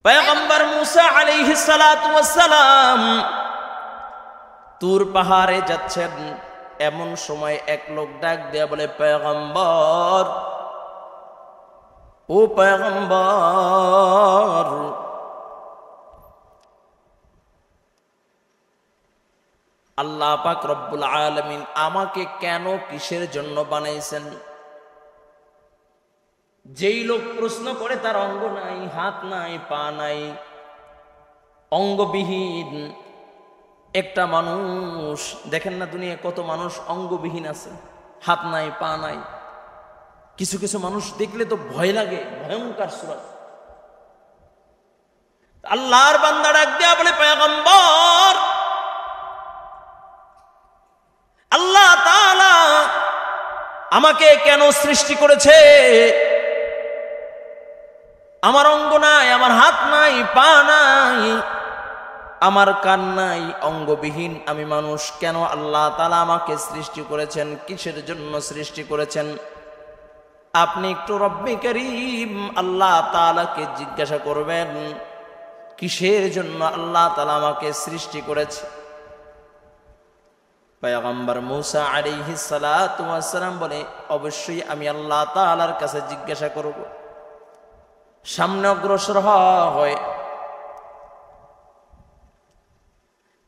পয়গম্বর মুসা আলাইহিস সালাতু ওয়াস সালাম তুর পাহাড়ে যাচ্ছেন। এমন সময় এক লোক ডাক দেয়া বলে, পয়গম্বর, ও পয়গম্বর, আল্লাহ পাক রব্বুল আলামিন আমাকে কেন কিসের জন্য বানাইছেন? যেই লোক প্রশ্ন করে তার অঙ্গ নাই, হাত নাই, পা নাই, অঙ্গবিহীন একটা মানুষ। দেখেন না দুনিয়ায় কত মানুষ অঙ্গবিহীন আছে, হাত নাই, পা নাই। কিছু কিছু মানুষ দেখলে তো ভয় লাগে, ভয়ঙ্কর সুরত। আল্লাহর বান্দা ডাক দেয়া বলে, পয়গম্বর, আল্লাহ তাআলা আমাকে কেন সৃষ্টি করেছে? আমার অঙ্গ নাই, আমার হাত নাই, পা নাই, আমার কান নাই, অঙ্গবিহীন আমি মানুষ। কেন আল্লাহ তাআলা আমাকে সৃষ্টি করেছেন? কিসের জন্য সৃষ্টি করেছেন? আপনি একটু রব্বে করিম আল্লাহ তাআলাকে জিজ্ঞাসা করবেন, কিসের জন্য আল্লাহ তাআলা আমাকে সৃষ্টি করেছে। পয়গম্বর মুসা আলাইহিস সালাতু ওয়াস সালাম বলে, অবশ্যই আমি আল্লাহ তাআলার কাছে জিজ্ঞাসা করব। সামনে অগ্রসর হয়।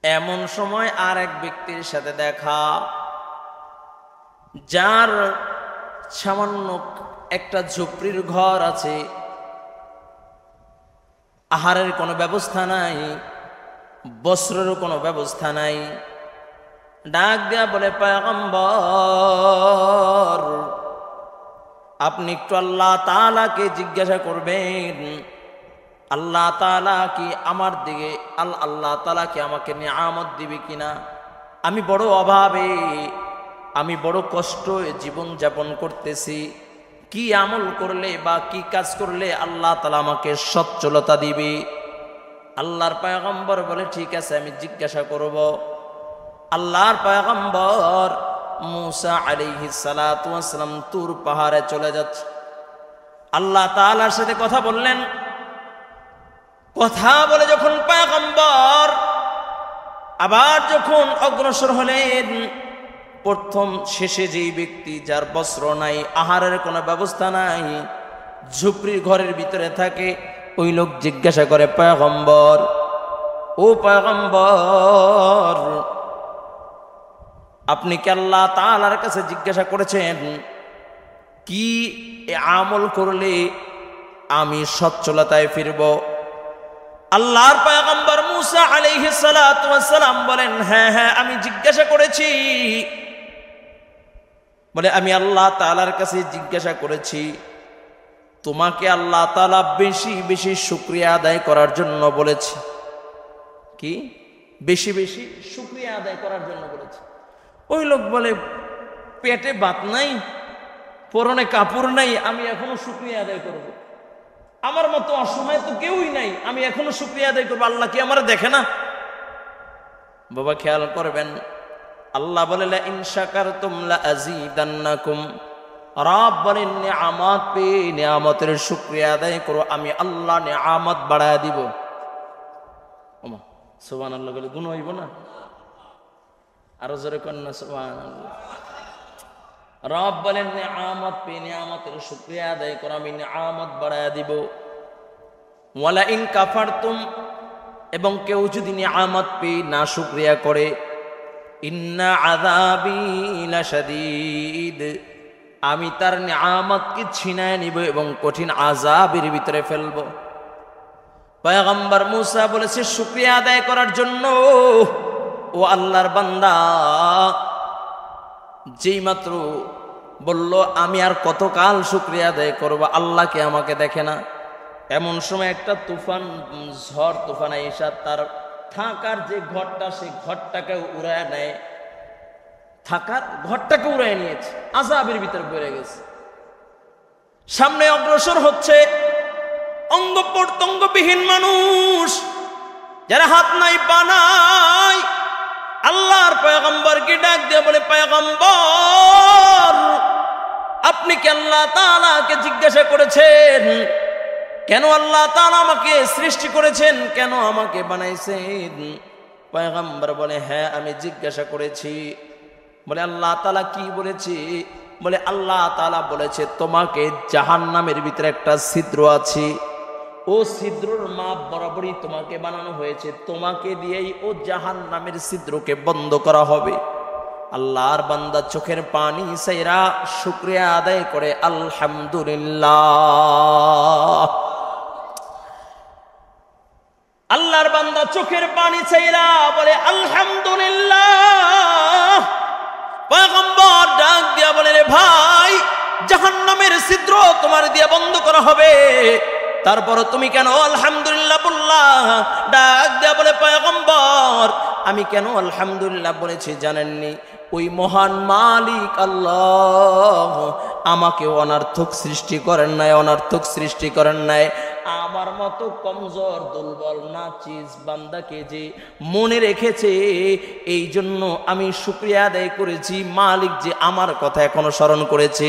এমন সময় আর এক ব্যক্তির সাথে দেখা, যার সামান্য একটা ঝুপড়ির ঘর আছে, আহারের কোনো ব্যবস্থা নাই, বস্ত্রেরও কোনো ব্যবস্থা নাই। ডাক দেয়া বলে, পয়গম্বর, আপনি একটু আল্লাহ তাআলাকে জিজ্ঞাসা করবেন, আল্লাহ তাআলা কি আমার দিকে, আল্লাহ তাআলা কি আমাকে নিয়ামত দিবে কিনা? আমি বড় অভাবে, আমি বড় কষ্ট জীবন যাপন করতেছি। কি আমল করলে বা কি কাজ করলে আল্লাহ তাআলা আমাকে সচ্ছলতা দিবে? আল্লাহর পয়গম্বর বলে, ঠিক আছে, আমি জিজ্ঞাসা করব। আল্লাহর পয়গম্বর মুসা আলাইহিস সালাতু ওয়াস সালাম তুর পাহাড়ে চলে যাচ্ছে। আল্লাহ তাআলার সাথে কথা বললেন। কথা বলে যখন পয়গম্বর আবার যখন অগ্রসর হলেন, প্রথম শেষে যেই ব্যক্তি, যার বস্ত্র নাই, আহারের কোনো ব্যবস্থা নাই, ঝুপড়ির ঘরের ভিতরে থাকে, ওই লোক জিজ্ঞাসা করে, পয়গম্বর, ও পয়গম্বর, আপনি কি আল্লাহ তাআলার কাছে জিজ্ঞাসা করেছেন কি আমল করলে আমি সচ্ছলতায় ফিরব? আল্লাহর পয়গম্বর মুসা আলাইহিস সালাতু ওয়াস সালাম বলেন, হ্যাঁ হ্যাঁ, আমি জিজ্ঞাসা করেছি। বলে, আমি আল্লাহ তাআলার কাছে জিজ্ঞাসা করেছি, তোমাকে আল্লাহ তাআলা বেশি বেশি শুকরিয়া আদায় করার জন্য বলেছি। কি? বেশি বেশি শুকরিয়া আদায় করার জন্য বলেছি। ওই লোক বলে, পেটে ভাত নাই, পরনে কাপড় নাই, আমি এখনো শুকরিয়া আদায় করব? আমার মতো অসময় তো কেউই নাই, আমি এখনো শুকরিয়া আদায় করবো? আল্লাহ কি আমার দেখে না? বাবা খেয়াল করবেন, আল্লাহ বলে, লা ইন শাকারতুম লা আযীদান্নাকুম। রব বলেন, নিয়ামত পেয়ে নিয়ামতের শুকরিয়া আদায় করো, আমি আল্লাহ নিয়ামত বাড়ায় দিব। ওমা সুবহানাল্লাহ বলে গুণ হইব না? আরো জোরে কন্যা সুবহানাল্লাহ। রব বলেন, নিয়ামত পেয়ে নিয়ামতের শুকরিয়া আদায় করো, আমি নিয়ামত বাড়ায় দিব। ওয়ালা ইন কাফারতুম, এবং কেউ যদি নিয়ামত পেয়ে না শুকরিয়া করে, ইন্না আযাবি লাশাদীদ, আমি তার নিয়ামতকে ছিনায় নিব এবং কঠিন আযাবের ভিতরে ফেলব। পয়গম্বর মুসা বলেছে শুকরিয়া আদায় করার জন্য। ও আল্লাহর বান্দা যেই মাত্র বলল, আমি আর কতকাল শুকরিয়া আদায় করব, আল্লাহকে আমাকে দেখে না? এমন সময় একটা তুফান, ঝড় তুফান এসে তার থাকার যে ঘরটা, সেই ঘরটাকে উড়ায় নেয়, থাকার ঘরটাকে উড়ায় নিয়েছে, আযাবের ভিতরে পড়ে গেছে। সামনে অগ্রসর হচ্ছে অঙ্গ প্রত্যঙ্গবিহীন মানুষ, যারা হাত নাই, পা নাই। আল্লাহর পয়গম্বরকে ডাক দিয়ে বলে, পয়গম্বর, আপনি কি আল্লাহ তাআলাকে জিজ্ঞাসা করেছেন কেন আল্লাহ তাআলা আমাকে সৃষ্টি করেছেন, কেন আমাকে বানাইছেন? পয়গম্বর বলে, হ্যাঁ আমি জিজ্ঞাসা করেছি। বলে আল্লাহ তাআলা কি বলেছে? বলে আল্লাহ তাআলা বলেছে তোমাকে জাহান্নামের ভিতরে একটা ছিদ্র আছে, ও ছিদ্রর মাপ বরাবরই তোমাকে বানানো হয়েছে, তোমাকে দিয়েই ও জাহান্নামের ছিদ্রকে বন্ধ করা হবে। আল্লাহর বান্দা চোখের পানি সাইরা শুকরিয়া আদায় করে আলহামদুলিল্লাহ। আল্লাহর বান্দা চোখের পানি চাইরা বলে আলহামদুলিল্লাহ। পয়গম্বর ডাক দিয়া বলে, রে ভাই, জাহান্নামের ছিদ্র তোমার দিয়ে বন্ধ করা হবে, তারপর তুমি কেন আলহামদুলিল্লাহ বললা? ডাক দিয়া বলে, পয়গম্বর আমি কেন আলহামদুলিল্লাহ বলেছি জানেননি? ওই মহান মালিক আল্লাহ আমাকে অনার্থক সৃষ্টি করেন নাই, অনার্থক সৃষ্টি করেন নাই। আমার মতো কমজোর দুর্বল নাচিজ বান্দাকে যে মনে রেখেছে, এই জন্য আমি শুকরিয়া আদায় করেছি। মালিক যে আমার কথা এখনো স্মরণ করেছে।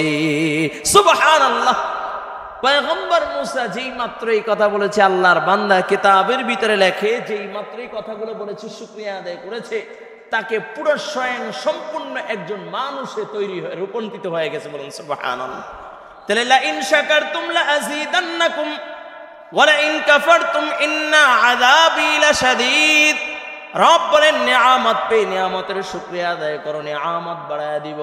সুবহানাল্লাহ। পয়গম্বর মুসা যেই মাত্র এই কথা বলেছে, আল্লাহর বান্দা কিতাবের ভিতরে লেখে যেই মাত্র এই কথাগুলো বলেছে, শুকরিয়া আদায় করেছে, তাকে পুরো স্বয়ং সম্পূর্ণ একজন মানুষে তৈরি হয়ে রূপান্তরিত হয়ে গেছে। বলুন সুবহানাল্লাহ। তাহলে লা ইন শাকারতুম লা আযীদান্নাকুম ওয়া লা ইন কাফারতুম ইন্না আযাবি লাশাদীদ। রব বলেন, নিয়ামত পেয়ে নিয়ামতের শুকরিয়া আদায় করো, নিয়ামত বাড়ায় দিব।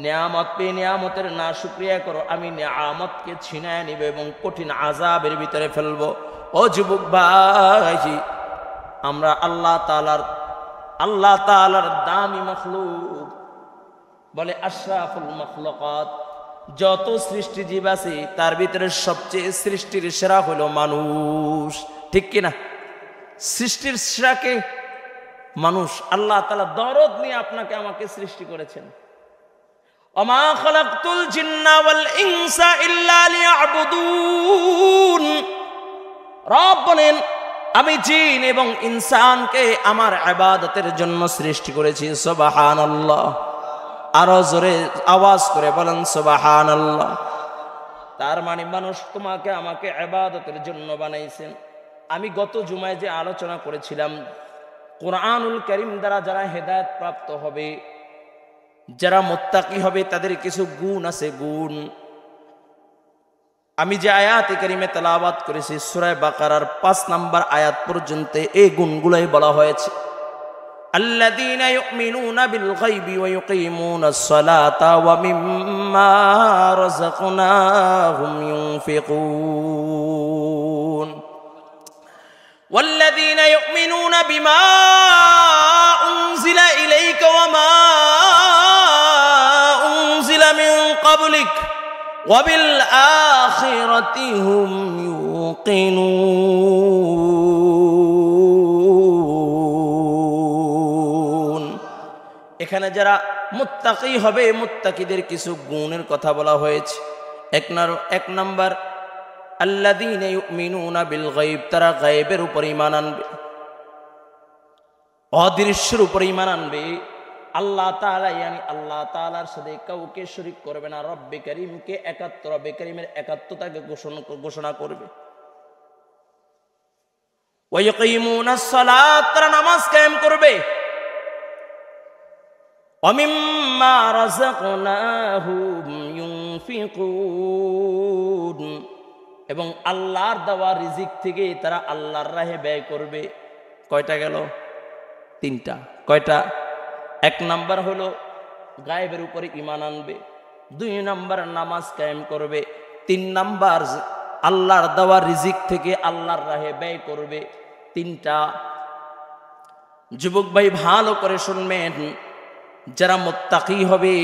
নিয়ামত পেয়ে নিয়ামতের না শুকরিয়া করো, আমি নিয়ামতকে ছিনায় নিব এবং কঠিন আযাবের ভিতরে ফেলবো। ও যুবক ভাই, আমরা আল্লাহ তাআলার দামি মাখলুক, বলে আশরাফুল মাখলুকাত, যত সৃষ্টি জীব আছে তার ভিতরে সবচেয়ে সৃষ্টির সেরা হলো মানুষ। ঠিক কিনা? সৃষ্টির সেরাকে মানুষ। আল্লাহ তাআলা দরদ নিয়ে আপনাকে আমাকে সৃষ্টি করেছেন। ওমা খালাকতুল জিন্না ওয়াল ইনসা ইল্লা লিয়াবুদুন। রব বলেন, আমি জিন এবং ইনসানকে আমার ইবাদতের জন্য সৃষ্টি করেছি। সুবহানাল্লাহ। আরো জোরে আওয়াজ করে বলেন সুবহানাল্লাহ। তার মানে মানুষ তোমাকে আমাকে ইবাদতের জন্য বানাইছেন। আমি গত জুমায় যে আলোচনা করেছিলাম, কোরআনুল কারীম দ্বারা যারা হেদায়েত প্রাপ্ত হবে, যারা মুত্তাকি হবে, তাদের কিছু গুণ আছে। গুণ আমি যে আয়াতে কারিমে তেলাওয়াত করেছি সূরা বাকারার 5 নম্বর আয়াত পর্যন্ত এই গুণগুলোই বলা হয়েছে। আল্লাযীনা ইউমিনুনা বিল গায়বি ওয়া ইউকিমুনাস সালাতা ওয়া মিম্মা রাযাকনাহুম ইউনফিকুন ওয়াল্লাযীনা ইউমিনুনা বিমা উনজিলা ইলাইকা ওয়া মা উনজিলা মিন ক্বাবলিক ওয়াবিল আখিরাতি হুম ইউকিনুন। এখানে যারা মুত্তাকি হবে, মুত্তাকিদের কিছু গুণের কথা বলা হয়েছে। এক নম্বর, আল্লাযীনা ইউমিনুনা বিল গায়ব, তারা গায়বের উপর ঈমান আনবে, অদৃশ্যের উপর ঈমান আনবে। আল্লাহ তাআলা আল্লাহ তাআলার সাথে কাউকে শরীক করবে না। রব্বে কারীমকে একাত্ম, রব্বে কারীমের একাত্মতাকে ঘোষণা করবে। ওয়া ইয়াকিমুনাস সালাত, তারা নামাজ কায়েম করবে। ওয়া মিম্মা রাযাকনাহুম ইউনফিকুন, এবং আল্লাহর দেওয়া রিজিক থেকে তারা আল্লাহর রাহে ব্যয় করবে। কয়টা গেল? 3টা। কয়টা? 1 নাম্বার হলো গায়েবের উপরে ঈমান আনবে, 2 নাম্বার নামাজ কায়েম করবে, 3 নাম্বার আল্লাহর দেওয়া রিজিক থেকে আল্লাহর রাহে ব্যয় করবে। 3টা। যুবক ভাই ভালো করে শুনবেন, যারা মুত্তাকি হবে,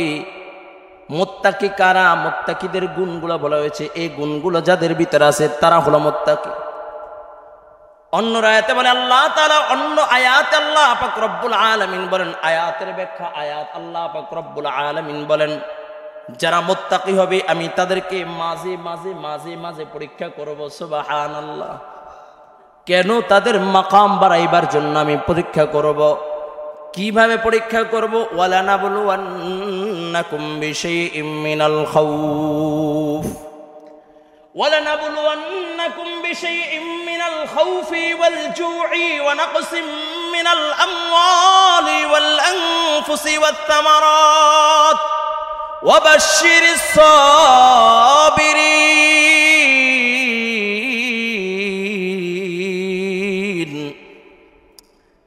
মুত্তাকি কারা? মুত্তাকিদের গুণগুলো বলা হয়েছে। এই গুণগুলো যাদের ভিতরে আছে তারা হলো মুত্তাকি। অন্য আয়াতে বলে আল্লাহ তাআলা, অন্য আয়াতে আল্লাহ পাক রব্বুল আলামিন বলেন, আয়াতের ব্যাখ্যা আয়াত আল্লাহ পাক রব্বুল আলামিন বলেন, যারা মুত্তাকি হবে আমি তাদেরকে মাঝে মাঝে মাঝে মাঝে পরীক্ষা করব। সুবহানাল্লাহ। কেন? তাদের মাকাম বাড়াইবার জন্য আমি পরীক্ষা করব। কিভাবে পরীক্ষা করব? ওয়ালানাবলুওয়ান্নাকুম বিশাইইম মিনাল খাউফ ওয়ালানাবলুওয়ান্নাকুম বিশাইইম মিনাল খাউফি ওয়াল জু'i ওয়া নাকসিম মিনাল আমওয়ালি ওয়াল আনফুসি ওয়াত থামারাত ওয়া বাশশিরিস সাবিরিন।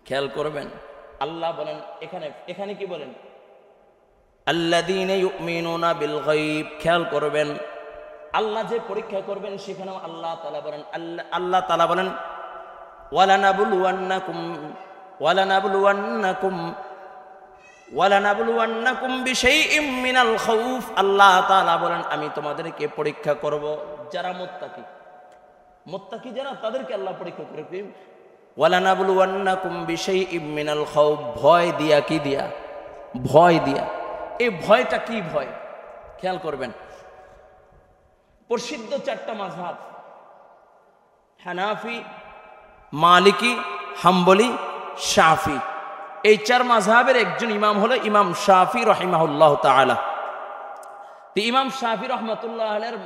খেয়াল করবেন, আল্লাহ বলেন এখানে কি বলেন? আল্লাযীনা ইউমিনুনা বিল গায়ব। খেয়াল করবেন, আল্লাহ যে পরীক্ষা করবেন সেখানেও আল্লাহ তাআলা বলেন ওয়ালানাবলুওয়ান্নাকুম বিশাইইম মিনাল খাউফ। আল্লাহ তাআলা বলেন আমি তোমাদেরকে পরীক্ষা করব। যারা মুত্তাকি যারা, তাদেরকে আল্লাহ পরীক্ষা করবে। ওয়ালানাবলুওয়ান্নাকুম বিশাইইম মিনাল খাউফ। ভয় দিয়া, কি দিয়া? ভয় দিয়া। এই ভয়টা কি ভয়? খেয়াল করবেন, প্রসিদ্ধ চারটা মাযহাব, হানাফি, মালিকি, হাম্বলি, শাফি। এই চার মাযহাবের একজন ইমাম হলো ইমাম শাফি রাহিমাহুল্লাহ তাআলা। তো ইমাম শাফি রাহমাতুল্লাহ আলাইহির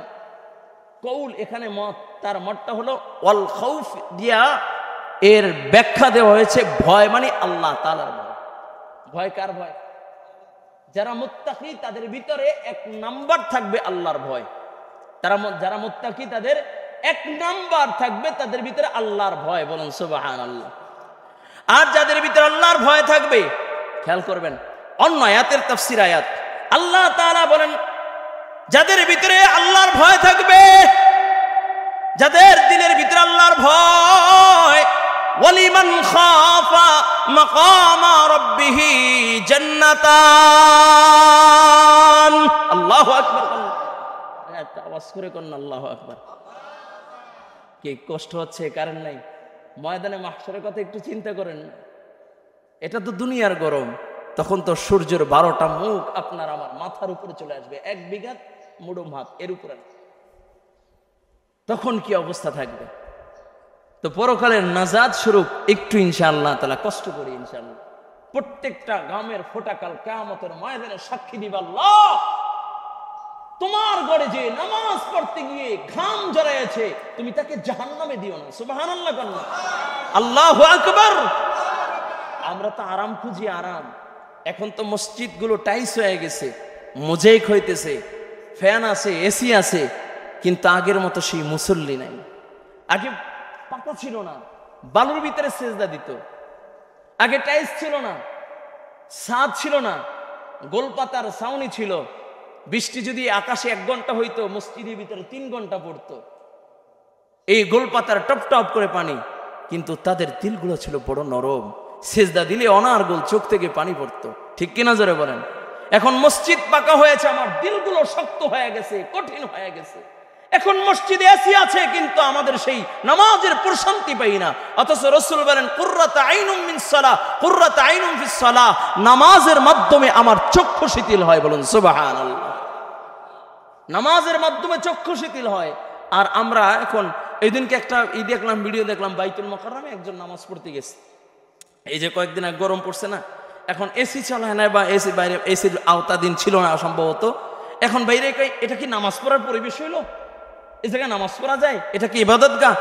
কৌল এখানে মত, তার মতটা হলো ওয়াল খাউফ দিয়া এর ব্যাখ্যা দেওয়া হয়েছে ভয় মানে আল্লাহ তাআলার ভয়। ভয় কার ভয়? যারা মুত্তাকি তাদের ভিতরে এক নাম্বার থাকবে আল্লাহর ভয়। যারা মুত্তাকি তাদের এক নাম্বার থাকবে তাদের ভিতরে আল্লাহর ভয়। বলুন সুবহানাল্লাহ। আর যাদের ভিতরে আল্লাহর ভয় থাকবে, খেয়াল করবেন অন্য আয়াতের তাফসীর আয়াত, আল্লাহ তাআলা বলেন যাদের ভিতরে আল্লাহর ভয় থাকবে, যাদের দিলের ভিতরে আল্লাহর ভয়, ওয়ালিমান খাফা মাকামা রাব্বিহি জান্নাতান। আল্লাহু আকবার। একটা আওয়াজ করে কোন আল্লাহু আকবার। কি কষ্ট হচ্ছে, কারণ নাই। ময়দানে মাহশরের কথা একটু চিন্তা করেন। এটা তো দুনিয়ার গরম, তখন তো সূর্যের 12টা মুখ আপনার আমার মাথার উপরে চলে আসবে, 1 বিঘা মুড়ো ভাত এর উপরে, তখন কি অবস্থা থাকবে? তো পরকালের নাজাত স্বরূপ একটু ইনশাআল্লাহ তাআলা কষ্ট করি। ইনশাআল্লাহ প্রত্যেকটা গ্রামের ফোটাকাল কিয়ামতের ময়দানে সাক্ষী দিবে আল্লাহ তোমার ঘরে যে নামাজ পড়তে গিয়ে ঘাম ঝরাইছে তুমি তাকে জাহান্নামে দিও না। সুবহানাল্লাহ। আল্লাহু আকবার। আমরা তো আরাম খুঁজি, আরাম। এখন তো মসজিদগুলো টাইলস হয়ে গেছে, মোজাইক হইতেছে, ফ্যান আছে, এসি আছে, কিন্তু আগের মতো সেই মুসল্লি নাই। আগে পাকা ছিল না, বালুর ভিতরে সেজদা দিত। আগে টাইলস ছিল না, ছাদ ছিল না, গোলপাতার ছাউনি ছিল। বৃষ্টি যদি আকাশে 1 ঘন্টা হইতো, মসজিদের ভিতরে 3 ঘন্টা পড়তো, এই গোলপাতার টপ টপ করে পানি। কিন্তু তাদের দিলগুলো ছিল বড় নরম, সেজদা দিলে অনার্গল চোখ থেকে পানি পড়তো। ঠিক কিনা জোরে বলেন? এখন মসজিদ পাকা হয়েছে, আমার দিলগুলো শক্ত হয়ে গেছে, কঠিন হয়ে গেছে। এখন মসজিদে এসি আছে, কিন্তু আমাদের সেই নামাজের প্রশান্তি পাই না। অথচ রাসূল বলেন কুররাতু আইনুম মিনাস সালাহ, কুররাতু আইনুম ফিস সালাহ। নামাজের মাধ্যমে আমার চক্ষু শিথিল হয়। বলুন সুবহানাল্লাহ। নামাজের মাধ্যমে চক্ষু শিথিল হয়। আর আমরা এখন এই দিনকে একটা দেখলাম, ভিডিও দেখলাম, বাইতুল মুকাররমে একজন নামাজ পড়তে গেছে। এই যে কয়েকদিন আগে গরম পড়ছে না, এখন এসি চালায় না, বা এসি বাইরে, এসির আওতাধীন ছিল না সম্ভবত। এখন বাইরে এটা কি নামাজ পড়ার পরিবেশ হইল? এই জায়গায় নামাজ পড়া যায়? এটা কি ইবাদত গা?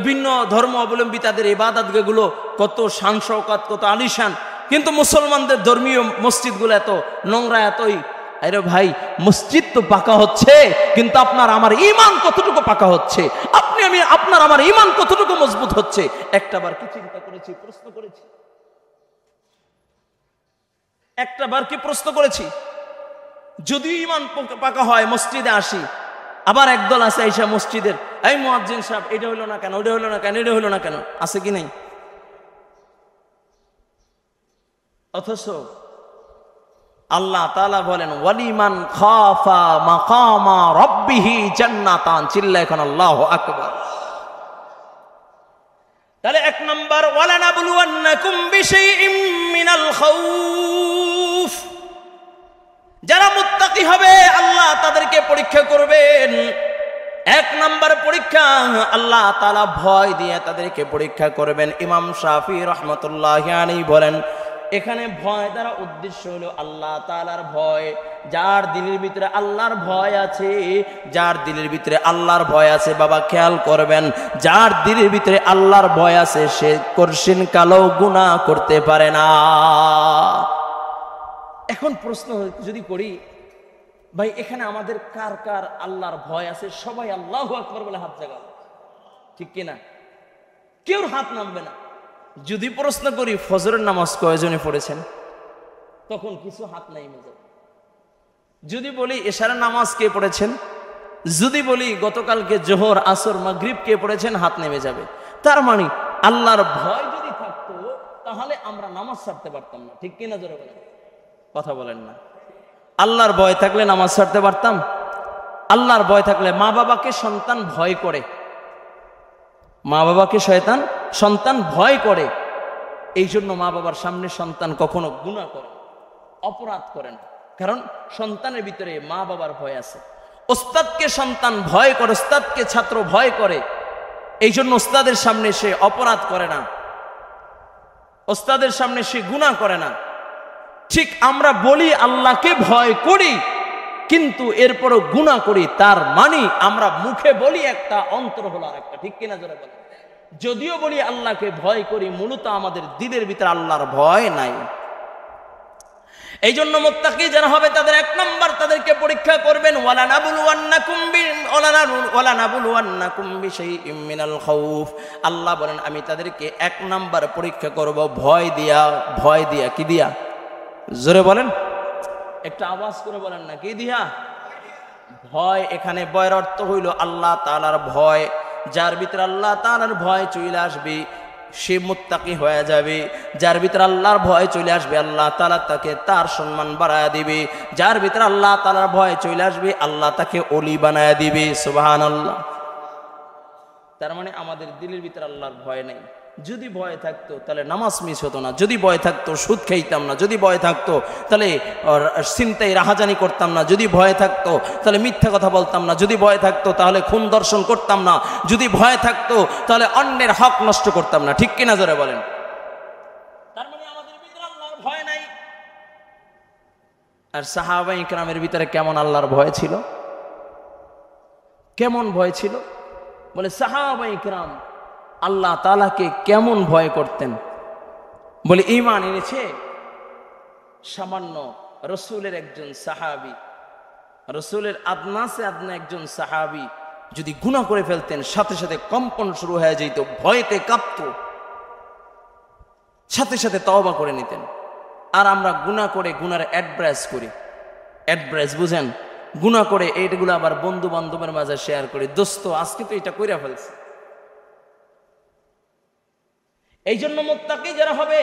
ভিন্ন ধর্ম অবলম্বী তাদের ইবাদত গুলো কত শান শওকত, কত আলিশান, কিন্তু মুসলমানদের ধর্মীয় মসজিদগুলো এত নোংরা, এতই। আরে ভাই, মসজিদ তো পাকা হচ্ছে, কিন্তু আপনার আমার ঈমান কতটুকু পাকা হচ্ছে? আপনার আমার ঈমান কতটুকু মজবুত হচ্ছে? একটাবার কি চিন্তা করেছি, প্রশ্ন করেছি? একটাবার কি প্রশ্ন করেছি? যদি ঈমান পাকা হয়, মসজিদে আসি, আবার একদল আছে আইসা মসজিদের, এই মুয়াজ্জিন সাহেব এটা হইলো না কেন, ওটা হইলো না কেন, এটা হইলো না কেন, আছে কি নাই? অথচ আল্লাহ তাআলা বলেন ওয়ালিমান খাফা মাকামা রাব্বিহি জান্নাতান। চিল্লায় এখন আল্লাহু আকবার। তাহলে 1 নাম্বার ওয়ালানাবলুওয়ান্নাকুম বিশাইইম মিনাল খাউফ। যারা মুত্তাকি হবে আল্লাহ তাদেরকে পরীক্ষা করবেন। 1 নাম্বার পরীক্ষা আল্লাহ তাআলা ভয় দিয়ে তাদেরকে পরীক্ষা করবেন। ইমাম শাফি রাহমাতুল্লাহি আলাইহি বলেন এখানে ভয় দ্বারা উদ্দেশ্য হলো আল্লাহ তাআলার ভয়। যার দিলের ভিতরে আল্লাহর ভয় আছে, যার দিলের ভিতরে আল্লাহর ভয় আছে, বাবা খেয়াল করবেন, যার দিলের ভিতরে আল্লাহর ভয় আছে সে কঠিন কালো গুনাহ করতে পারে না। এখন প্রশ্ন যদি করি, ভাই এখানে আমাদের কার কার আল্লাহর ভয় আছে? সবাই আল্লাহু আকবার বলে হাত জাগাও, ঠিক কিনা? কেউ হাত নামবে না। যদি প্রশ্ন করি ফজরের নামাজ কয়জনে পড়েছেন, তখন কিছু হাত নাইমে যাবে। যদি বলি এশারের নামাজ কে পড়েছেন, যদি বলি গতকালকে জোহর আসর মাগরিব কে পড়েছেন, হাত নেমে যাবে। তার মানে আল্লাহর ভয় যদি থাকতো তাহলে আমরা নামাজ ছাড়তে পারতাম না, ঠিক কিনা? জোরে বলেন, কথা বলেন না। আল্লাহর ভয় থাকলে নামাজ ছাড়তে পারতাম? আল্লাহর ভয় থাকলে মা বাবাকে সন্তান ভয় করে, মা বাবাকে সন্তান ভয় করে, এই জন্য মা বাবার সামনে সন্তান কখনো গুনাহ করে, অপরাধ করে না, কারণ সন্তানের ভিতরে মা বাবার ভয় আছে। ওস্তাদকে সন্তান ভয় করে, ওস্তাদকে ছাত্র ভয় করে, এই জন্য ওস্তাদের সামনে সে অপরাধ করে না, ওস্তাদের সামনে সে গুনাহ করে না। ঠিক আমরা বলি আল্লাহকে ভয় করি, কিন্তু এরপরও গুনাহ করি, তার মানে আমরা মুখে বলি একটা, অন্তর হলো আর একটা, ঠিক কিনা? জোরে বলেন। যদিও বলি আল্লাহকে ভয় করি, মূলত আমাদের দিলের ভিতরে আল্লাহর ভয় নাই। এই জন্য মুত্তাকি যারা হবে তাদের এক নাম্বার, তাদেরকে পরীক্ষা করবেন, ওয়ালানাবুলুয়ান্নাকুম বিশাইইম মিনাল খাউফ। আল্লাহ বলেন আমি তাদেরকে এক নাম্বার পরীক্ষা করব ভয় দিয়া। ভয় দিয়া, কি দিয়া? জোরে বলেন, একটা আওয়াজ করে বলেন না, কি দিয়া? ভয়। এখানে ভয়ের অর্থ হইল আল্লাহ তাআলার ভয়। যার ভিতরে আল্লাহ তাআলার ভয় চলে আসবে সে মুত্তাকি হয়ে যাবে। যার ভিতরে আল্লাহর ভয় চলে আসবে আল্লাহ তাআলা তাকে তার সম্মান বাড়ায় দিবে। যার ভিতরে আল্লাহ তাআলার ভয় চলে আসবে আল্লাহ তাকে ওলি বানায় দিবে। সুবহানাল্লাহ। তার মানে আমাদের দিলের ভিতরে আল্লাহর ভয় নেই। যদি ভয় থাকতো তাহলে নামাজ মিস হতো না, যদি ভয় থাকতো সুদ খাইতাম না, যদি ভয় থাকতো তাহলে চিন্তায় রাহাজানি করতাম না, যদি ভয় থাকতো তাহলে মিথ্যা কথা বলতাম না, যদি ভয় থাকতো তাহলে খুন দর্শন করতাম না, যদি ভয় থাকতো তাহলে অন্যের হক নষ্ট করতাম না, ঠিক কিনা? জোরে বলেন। তার মানে আমাদের ভিতরে আল্লাহর ভয় নাই। আর সাহাবায়ে কেরামের ভিতরে কেমন আল্লাহর ভয় ছিল? কেমন ভয় ছিল? বলে সাহাবায়ে কেরাম আল্লাহ তাআলাকে কেমন ভয় করতেন? বলে ঈমান এনেছে সামান্য রসুলের একজন সাহাবী, রসুলের আদনা সে আদনা একজন সাহাবী যদি গুনাহ করে ফেলতেন সাথে সাথে কম্পন শুরু হয়ে যেত, ভয়তে কাঁপত, সাথে সাথে তওবা করে নিতেন। আর আমরা গুনাহ করে গুনার অ্যাডভাইস করি, অ্যাডভাইস বুঝেন, গুনাহ করে এইগুলো আবার বন্ধু বান্ধবের মাঝে শেয়ার করি, দোস্ত আজকে তো এটা কইরা ফেলছে। এই জন্য মুত্তাকি যারা হবে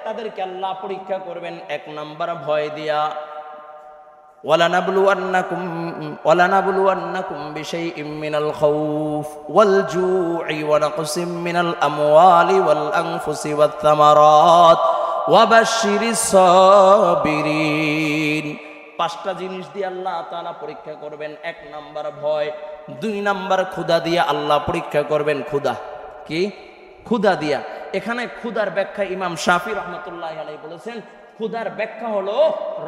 তাদেরকে আল্লাহ পরীক্ষা করবেন এক নাম্বার ভয় দিয়া। ওয়ালানাবলুওয়ান্নাকুম বিশাইইম মিনাল খাউফ ওয়াল জু'i ওয়া নাকসিম মিনাল আমওয়ালি ওয়াল আনফুসি ওয়াত থামারাত ওয়া বাশশিরিস সাবিরিন। পাঁচটা জিনিস দিয়ে আল্লাহ তাআলা পরীক্ষা করবেন। এক নাম্বার ভয়, দুই নাম্বার ক্ষুধা দিয়ে আল্লাহ পরীক্ষা করবেন। ক্ষুধা কি? ক্ষুধা দিয়া। এখানে ক্ষুধার ব্যাখ্যা ইমাম শাফি রহমতুল্লাহ আলাইহি বলেছেন, ক্ষুধার ব্যাখ্যা হলো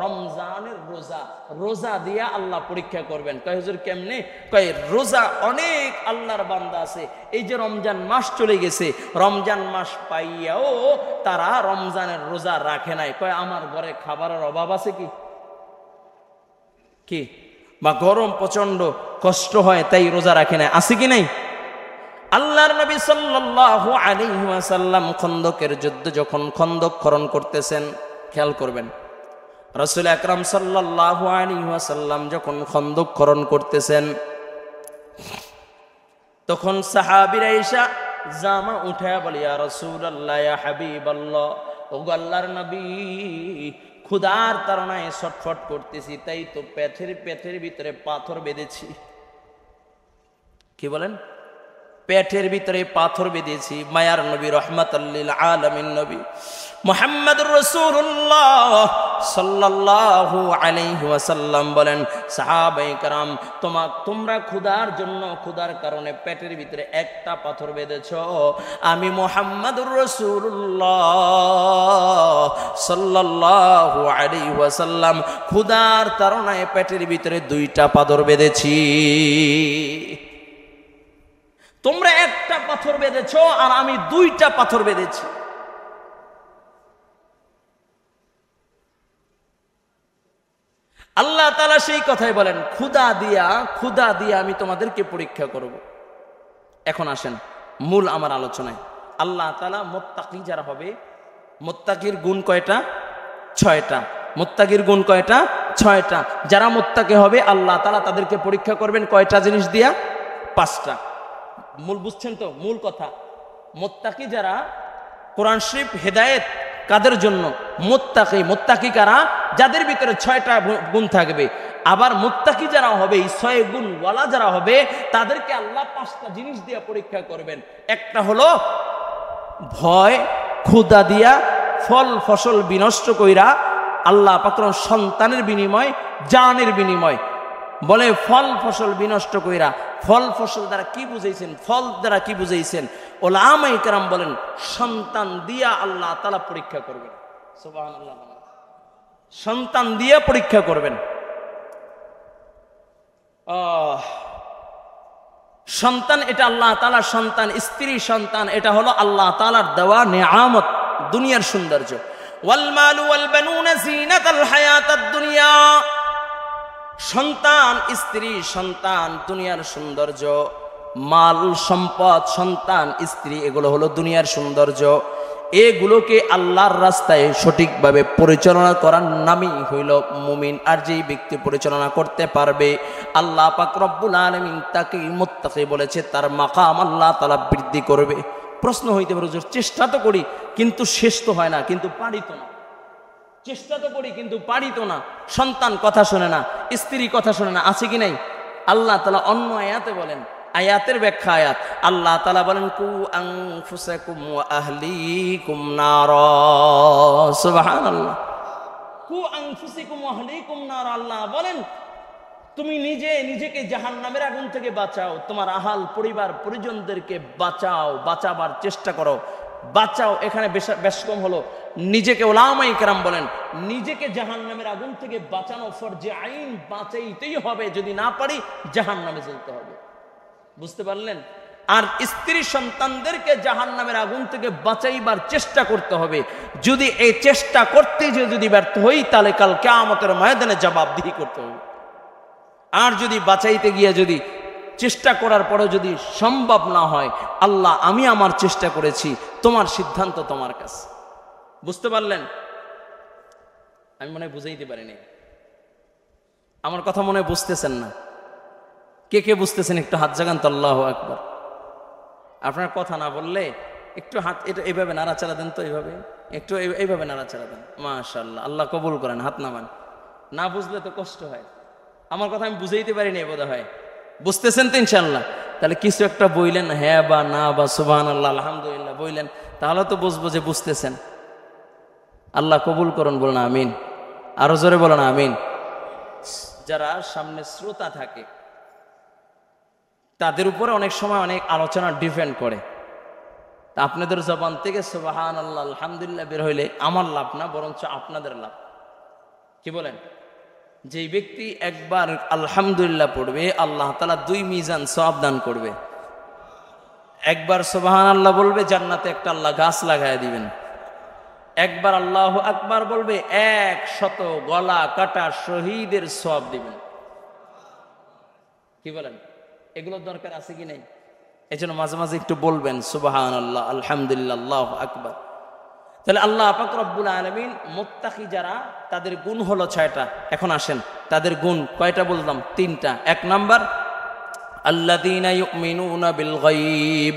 রমজানের রোজা। রোজা দিয়া আল্লাহ পরীক্ষা করবেন। কয় হুজুর কেমনে? কয় রোজা অনেক আল্লাহর বান্দা আছে, এই যে রমজান মাস চলে গেছে, রমজান মাস পাইয়াও তারা রমজানের রোজা রাখে নাই। কয় আমার ঘরে খাবারের অভাব আছে কি বা গরম প্রচন্ড কষ্ট হয় তাই রোজা রাখে নাই, আছে কি নাই? আল্লাহর নবী সাল্লাল্লাহু আলাইহি ওয়াসাল্লাম খন্দকের যুদ্ধ যখন খন্দক খনন করতেছেন, খেয়াল করবেন, রাসূল আকরাম সাল্লাল্লাহু আলাইহি ওয়াসাল্লাম যখন খন্দক খনন করতেছেন তখন সাহাবীরা এসে জামা উঠায়া বলে, ইয়া রাসূলুল্লাহ, ইয়া হাবিবাল্লাহ, ওগো আল্লাহর নবী, ক্ষুধার তাড়নায় ছটফট করতেছি, তাই তো পেটের ভিতরে পাথর বেঁধেছি। কি বলেন? পেটের ভিতরে পাথর বেঁধেছি। মায়ার নবী রহমাতুল লিল আলামিন নবী মুহাম্মদুর রাসূলুল্লাহ সাল্লাল্লাহু আলাইহি ওয়াসাল্লাম বলেন, সাহাবায়ে কেরাম, তোমরা ক্ষুধার জন্য, ক্ষুধার কারণে পেটের ভিতরে একটা পাথর বেঁধেছো, আমি মুহাম্মদুর রাসূলুল্লাহ সাল্লাল্লাহু আলাইহি ওয়াসাল্লাম ক্ষুধার তাড়নায় পেটের ভিতরে দুইটা পাথর বেঁধেছি। তোমরা একটা পাথর বেঁধেছো আর আমি দুইটা পাথর বেঁধেছি। আল্লাহ তাআলা সেই কথাই বলেন, ক্ষুধা দিয়া আমি তোমাদেরকে পরীক্ষা করব। এখন আসেন মূল আমার আলোচনায়। আল্লাহ তাআলা মুত্তাকি যারা হবে, মুত্তাকির গুণ কয়টা? 6টা। মুত্তাকির গুণ কয়টা? 6টা। যারা মুত্তাকি হবে আল্লাহ তাআলা তাদেরকে পরীক্ষা করবেন কয়টা জিনিস দিয়া? 5টা। মূল বুঝছেন তো? মূল কথা, মুত্তাকি যারা, কোরআন শরীফ হেদায়েত কাদের জন্য? মুত্তাকি কারা? যাদের ভিতরে 6টা গুণ থাকবে। আবার মুত্তাকি যারা হবে, 6 গুণ ওয়ালা যারা হবে, তাদেরকে আল্লাহ 5টা জিনিস দিয়ে পরীক্ষা করবেন। একটা হলো ভয়, ক্ষুধা দিয়া, ফল ফসল বিনষ্ট কইরা, আল্লাহ পাক সন্তানের বিনিময়, জানের বিনিময়। বলে ফল ফসল বিনষ্ট কইরা, ফল ফসল দ্বারা কি বুঝাইছেন? ফল দ্বারা কি বুঝাইছেন? উলামায়ে কেরাম বলেন সন্তান দিয়া আল্লাহ তাআলা পরীক্ষা করবেন। সুবহানাল্লাহ। সন্তান দিয়া পরীক্ষা করবেন। সন্তান, এটা আল্লাহ তাআলার সন্তান, স্ত্রী সন্তান, এটা হলো আল্লাহ তাআলার দেওয়া নিয়ামত, দুনিয়ার সৌন্দর্য। ওয়াল মালু ওয়াল বানুনা জিনাতাল হায়াতাদ দুনিয়া। সন্তান, স্ত্রী সন্তান দুনিয়ার সৌন্দর্য। মাল সম্পদ, সন্তান স্ত্রী, এগুলো হলো দুনিয়ার সৌন্দর্য। এগুলোকে আল্লাহর রাস্তায় সঠিকভাবে পরিচালনা করার নামই হইল মুমিন। আর যেই ব্যক্তি পরিচালনা করতে পারবে, আল্লাহ পাক রব্বুল আলামিন তাকে মুত্তাকি বলেছে, তার মাকাম আল্লাহ তাআলা বৃদ্ধি করবে। প্রশ্ন হইতে পারে, হুজুর চেষ্টা তো করি কিন্তু শেষ তো হয় না, কিন্তু পারি তো না। চেষ্টা তো করি কিন্তু পারি তো না। সন্তান কথা শোনে না, স্ত্রী কথা শোনে না, আছে কি নাই? আল্লাহ তাআলা অন্য আয়াতে বলেন, আয়াতের ব্যাখ্যা আয়াত, আল্লাহ তাআলা বলেন কু আনফুসাকুম ওয়া আহলিকুম নারা। সুবহানাল্লাহ। কু আনফুসাকুম ওয়া আহলিকুম নারা। আল্লাহ বলেন তুমি নিজেকে জাহান্নামের আগুন থেকে বাঁচাও, তোমার আহাল পরিবার পরিজনদেরকে বাঁচাও, বাঁচাবার চেষ্টা করো। বাঁচাও এখানে বেশ কম হলো। নিজেকে, উলামায়ে কেরাম বলেন নিজেকে জাহান্নামের আগুন থেকে বাঁচানো ফরজে আইন, বাঁচাইতেই হবে। যদি না পারি জাহান্নামে যেতে হবে। বুঝতে পারলেন? আর স্ত্রী সন্তানদেরকে জাহান্নামের আগুন থেকে বাঁচাইবার চেষ্টা করতে হবে। যদি এই চেষ্টা করতে যে যদি ব্যর্থ হই, তাহলে কাল কিয়ামতের ময়দানে জবাবদিহি করতে হবে। আর যদি বাঁচাইতে গিয়ে যদি চেষ্টা করার পরে যদি সম্ভব না হয়, আল্লাহ আমি আমার চেষ্টা করেছি, তোমার সিদ্ধান্ত তোমার কাছে। বুঝতে পারলেন? আমি মনে হয় বুঝাইতে পারিনি। আমার কথা মনে হয় বুঝতেছেন না। কে কে বুঝতেছেন একটু হাত জাগান তো। আল্লাহু আকবার। আপনার কথা না বললে একটু হাত এটা এইভাবে নাড়াচাড়া দেন তো, এইভাবে একটু এইভাবে নাড়াচাড়া দেন। মাশাআল্লাহ, আল্লাহ কবুল করেন। হাত নামান। না বুঝলে তো কষ্ট হয়। আমার কথা আমি বুঝাইতে পারিনি বোধ হয়। বুঝতেছেন তো ইনশাআল্লাহ? তাহলে কিছু একটা বইলেন, হ্যাঁ বা না বা সুবহানাল্লাহ আলহামদুলিল্লাহ বইলেন, তাহলে তো বুঝবো যে বুঝতেছেন। আল্লাহ কবুল করুন, বলুন আমিন। আরো জোরে বলুন আমিন। যারা সামনে শ্রোতা থাকে তাদের উপরে অনেক সময় অনেক আলোচনা ডিপেন্ড করে। তা আপনাদের জবান থেকে সুবহানাল্লাহ আলহামদুলিল্লাহ বের হইলে আমার লাভ না, বরঞ্চ আপনাদের লাভ। কি বলেন? যেই ব্যক্তি একবার আলহামদুলিল্লাহ পড়বে, আল্লাহ তাআলা 2 মিজান সওয়াব দান করবে। একবার সুবহানাল্লাহ বলবে, জান্নাতে একটা আল্লাহ গাছ লাগায় দিবেন। একবার আল্লাহু আকবার বলবে, 100 গলা কাটা শহীদের সওয়াব দিবেন। কি বলেন? এগুলোর দরকার আছে কি নাই? এজন্য মাঝে মাঝে একটু বলবেন সুবহানাল্লাহ আলহামদুলিল্লাহ আল্লাহু আকবার। তাহলে আল্লাহ পাক রব্বুল আলামিন মুত্তাকি যারা, তাদের গুণ হলো 6টা। এখন আসেন তাদের গুণ কয়টা বললাম? 3টা। 1 নাম্বার আল্লাযীনা ইউমিনুনা বিল গায়ব,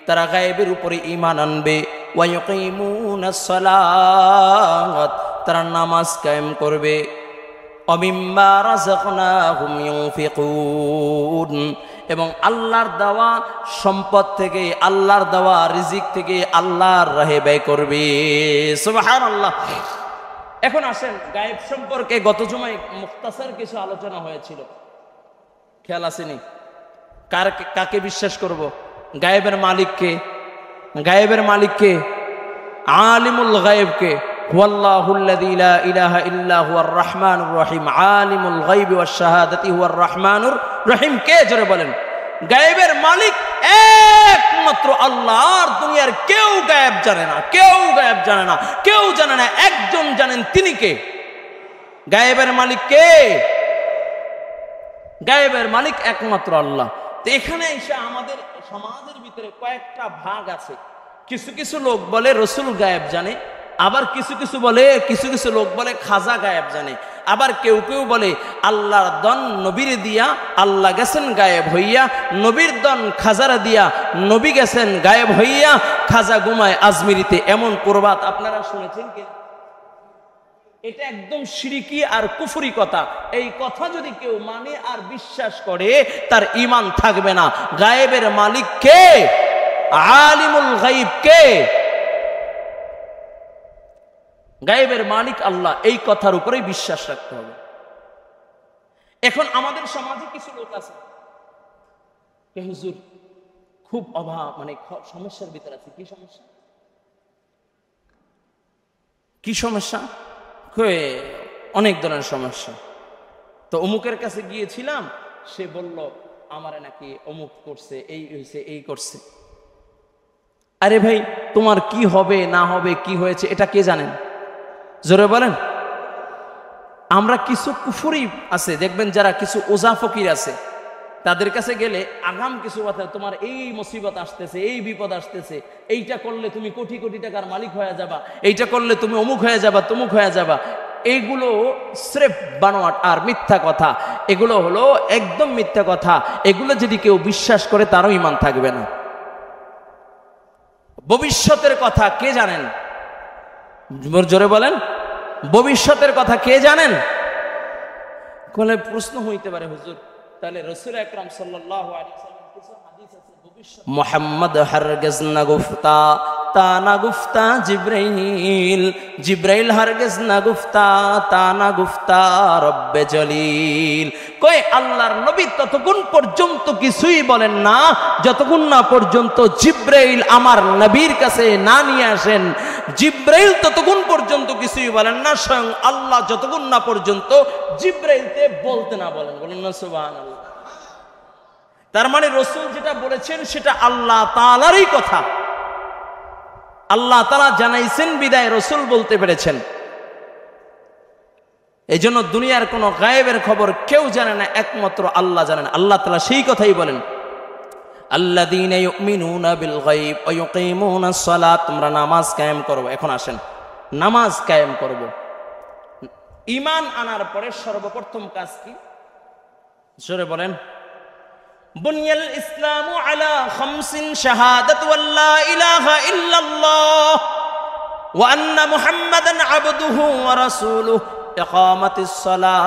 তারা গায়েবের উপরে ঈমান আনবে। ওয়া ইউকিমুনাস সালাত, তারা নামাজ কায়েম করবে। ওয়া মিম্মা রাযাকনাহুম ইউনফিকুন, এবং আল্লাহর দেওয়া সম্পদ থেকে, আল্লাহর দেওয়া রিজিক থেকে আল্লাহর রাহে ব্যয় করবে। সুবহানাল্লাহ। এখন আসেন, গায়েব সম্পর্কে গত জুমায় মুখতাসার কিছু আলোচনা হয়েছিল, খেয়াল আসেনি? কাকে বিশ্বাস করব? গায়েবের মালিককে? গায়েবের মালিককে? আলিমুল গায়েবকে? হুয়াল্লাহুল্লাযী লা ইলাহা ইল্লা হুয়ার রহমানুর রহিম। আলিমুল গায়বি ওয়াশ শাহাদাতি হুয়ার রহমানুর রহিম। কে? জোরে বলেন। গায়েবের মালিক একমাত্র আল্লাহ। আর দুনিয়ার কেউ গায়েব জানে না, কেউ গায়েব জানে না, কেউ জানে না। একজন জানেন, তিনি কে? গায়েবের মালিক কে? গায়েবের মালিক একমাত্র আল্লাহ। তো এখানে এসে আমাদের সমাজের ভিতরে কয়েকটা ভাগ আছে। কিছু কিছু লোক বলে রসুল গায়েব জানে, আবার কিছু কিছু লোক বলে খাজা গায়েব জানে, আবার কেউ কেউ বলে আল্লাহর দন নবীর দিয়া আল্লাহ গেছেন গায়েব হইয়া, নবীর দন খাজারা দিয়া নবী গেছেন গায়েব হইয়া, খাজা ঘুমায় আজমিরিতে। এমন প্রবাদ আপনারা শুনেছেন কি? এটা একদম শিরকি আর কুফরি কথা। এই কথা যদি কেউ মানে আর বিশ্বাস করে, তার ঈমান থাকবে না। গায়েবের মালিক কে? আলিমুল গায়ব কে? গায়েবের মালিক আল্লাহ। এই কথার উপরেই বিশ্বাস রাখতে হবে। এখন আমাদের সমাজে কিছু লোক আছে, হুজুর খুব অভাব, মানে সমস্যার ভিতরে আছে। কি সমস্যা? কি সমস্যা? অনেক ধরনের সমস্যা। তো অমুকের কাছে গিয়েছিলাম, সে বলল আমারে নাকি অমুক করছে, এই হয়েছে, এই করছে। আরে ভাই, তোমার কি হবে না হবে, কি হয়েছে, এটা কে জানেন? জোরে বলেন। আমরা কিছু কুফরি আছে, দেখবেন যারা কিছু ওজা ফকির আছে, তাদের কাছে গেলে আগাম কিছু কথা, তোমার এই মুসিবত আসতেছে, এই বিপদ আসতেছে, এইটা করলে তুমি কোটি কোটি টাকার মালিক হয়ে যাবা, এইটা করলে তুমি অমুক হয়ে যাবা, তমুক হয়ে যাবা। এইগুলো স্রেফ বানোয়াট আর মিথ্যা কথা। এগুলো হলো একদম মিথ্যা কথা। এগুলো যদি কেউ বিশ্বাস করে, তারও ঈমান থাকবে না। ভবিষ্যতের কথা কে জানেন? জোরে বলেন। ভবিষ্যতের কথা কে জানেন? কোলে প্রশ্ন হইতে পারে, হুজুর তাহলে রাসূল আকরাম সাল্লাল্লাহু আলাইহি ওয়াসাল্লাম কিছু হাদিস আছে ভবিষ্যৎ, মুহাম্মদ হারগিজ না গুফতা তা না গুফতা জিবরাইল, জিবরাইল হারগিজ না গুফতা তা না গুফতা রব্বে জলিল। কই আল্লাহর নবী ততক্ষণ পর্যন্ত কিছুই বলেন না যতক্ষণ না পর্যন্ত জিবরাইল আমার নবীর কাছে না নিয়ে আসেন। জিবরাইল ততক্ষণ পর্যন্ত কিছুই বলেন না, স্বয়ং আল্লাহ যতক্ষণ না পর্যন্ত জিবরাইলকে বলতে না বলেন। বলেন না সুবহানাল্লাহ। তার মানে রাসূল যেটা বলেছেন সেটা আল্লাহ তাআলারই কথা। আল্লাহ তাআলা জানাইছেন বিদায় রাসূল বলতে পেরেছেন। এই জন্য দুনিয়ার কোনো গায়েবের খবর কেউ জানে না, একমাত্র আল্লাহ জানেন। আল্লাহ তাআলা সেই কথাই বলেন, আল্লাযীনা ইউমিনুনা বিল গায়ব ওয়া ইউকিমুনাস সালাত। তোমরা নামাজ কায়েম করো। এখন আসেন, নামাজ কায়েম করব। ঈমান আনার পরে সর্বপ্রথম কাজ কি? জোরে বলেন। বুনিয়াল ইসলামু আলা খামসিন শাহাদাতু আল্লা ইলাহা ইল্লাল্লাহ ওয়া আন্না মুহাম্মাদান আবদুহু ওয়া রাসূলুহু ইকামাতিস সালাত।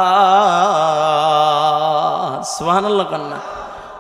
সুবহানাল্লাহ। কান্না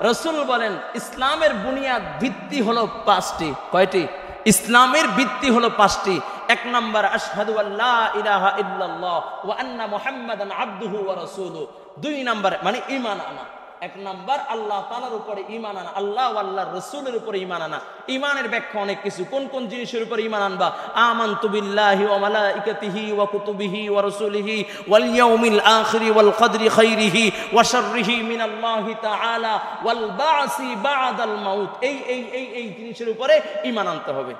রাসূল বলেন ইসলামের বুনিয়াদ, ভিত্তি হলো পাঁচটি। কয়টি? ইসলামের ভিত্তি হলো পাঁচটি। এক নাম্বার আশহাদু আল্লা ইলাহা ইল্লাল্লাহ ওয়া আন্না মুহাম্মাদান আবদুহু ওয়া রাসূলুহু। দুই নাম্বার মানে ঈমান আনা। এক নাম্বার আল্লাহ তাআলার উপরে ঈমান আনা, আল্লাহ ও আল্লাহর রাসূলের উপরে ঈমান আনা। ঈমানের ব্যাখ্যা অনেক কিছু। কোন কোন জিনিসের উপরে ঈমান আনবা? আমানতু বিল্লাহি ওয়া মালাইকাতিহি ওয়া কুতুবিহি ওয়া রাসূলিহি ওয়াল ইয়াউমিল আখিরি ওয়াল কদরি খাইরিহি ওয়া শাররিহি মিনাল্লাহি তাআলা ওয়াল বা'সি বা'দাল মাউত। এই জিনিসের উপরে ঈমান আনতে হবে।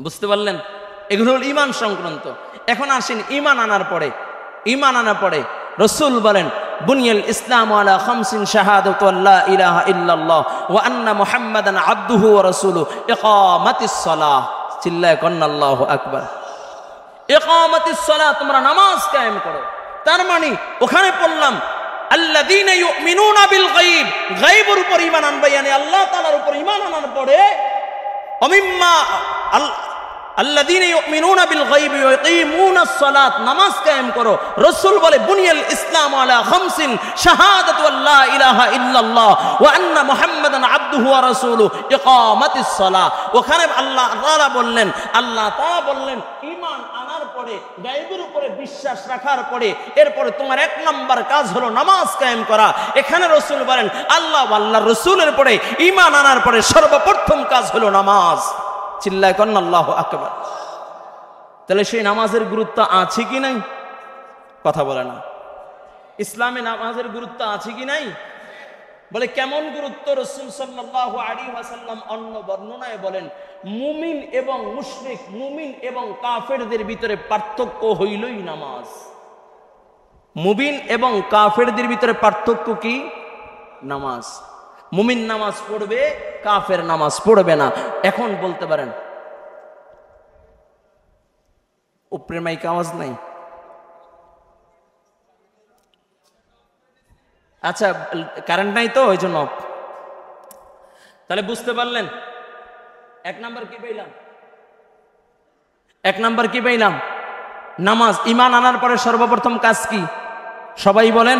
বুঝতে পারলেন? এগুলো হলো ঈমান সংক্রান্ত। এখন আসেন ঈমান আনার পরে রাসূল বলেন বুনিয়াল ইসলামু আলা খামসিন শাহাদাতু আল্লা ইলাহা ইল্লাল্লাহ ওয়া আন্না মুহাম্মাদান আবদুহু ওয়া রাসূলুহু ইকামাতিস সালাহ। চিল্লায়ে কন্না আল্লাহু আকবার। ইকামাতিস সালাহ, তোমরা নামাজ কায়েম করো। তার মানে ওখানে পড়লাম আল্লাযীনা ইউমিনুনা বিল গায়ব, গায়বের উপর ঈমান আনবে, মানে আল্লাহ তাআলার উপর ঈমান আনার পরে অমিম্মা আল্লাযীনা ইউমিনুনা বিল গায়বি ওয়া ইয়াকিমুনাস সালাত, নামাজ কায়েম করো। রাসূল বলে বুনিয়াল ইসলাম আলা খামসিন, শাহাদাতু আল্লা ইলাহা ইল্লাল্লাহ ওয়া আন্না মুহাম্মাদান আবদুহু ওয়া রাসূলুহু, ইকামাতিস সালাহ। ওখানে আল্লাহ তাআলা বললেন, ঈমান আনার পরে, গায়বের উপরে বিশ্বাস রাখার পরে, এরপরে তোমার এক নাম্বার কাজ হলো নামাজ কায়েম করা। এখানে রাসূল বলেন আল্লাহ ও আল্লাহর রাসূলের পরে ঈমান আনার পরে সর্বপ্রথম কাজ হলো নামাজ। চিল্লায় করেন আল্লাহু আকবার। তাহলে সেই নামাজের গুরুত্ব আছে কি নাই? কথা বলে না। ইসলামে নামাজের গুরুত্ব আছে কি নাই? বলে কেমন গুরুত্ব? রাসূল সাল্লাল্লাহু আলাইহি ওয়াসাল্লাম অন্য বর্ণনায় বলেন, মুমিন এবং মুশরিক, মুমিন এবং কাফেরদের ভিতরে পার্থক্য হইলই নামাজ। মুমিন এবং কাফেরদের ভিতরে পার্থক্য কি? নামাজ। মুমিন নামাজ পড়বে, কাফের নামাজ পড়বে না। এখন বলতে পারেন উপরে মাইক আওয়াজ নাই? আচ্ছা, কারেন্ট নাই তো ওই জন্য। তাহলে বুঝতে পারলেন এক নাম্বার কি পাইলাম? নামাজ। ঈমান আনার পরে সর্বপ্রথম কাজ কি? সবাই বলেন,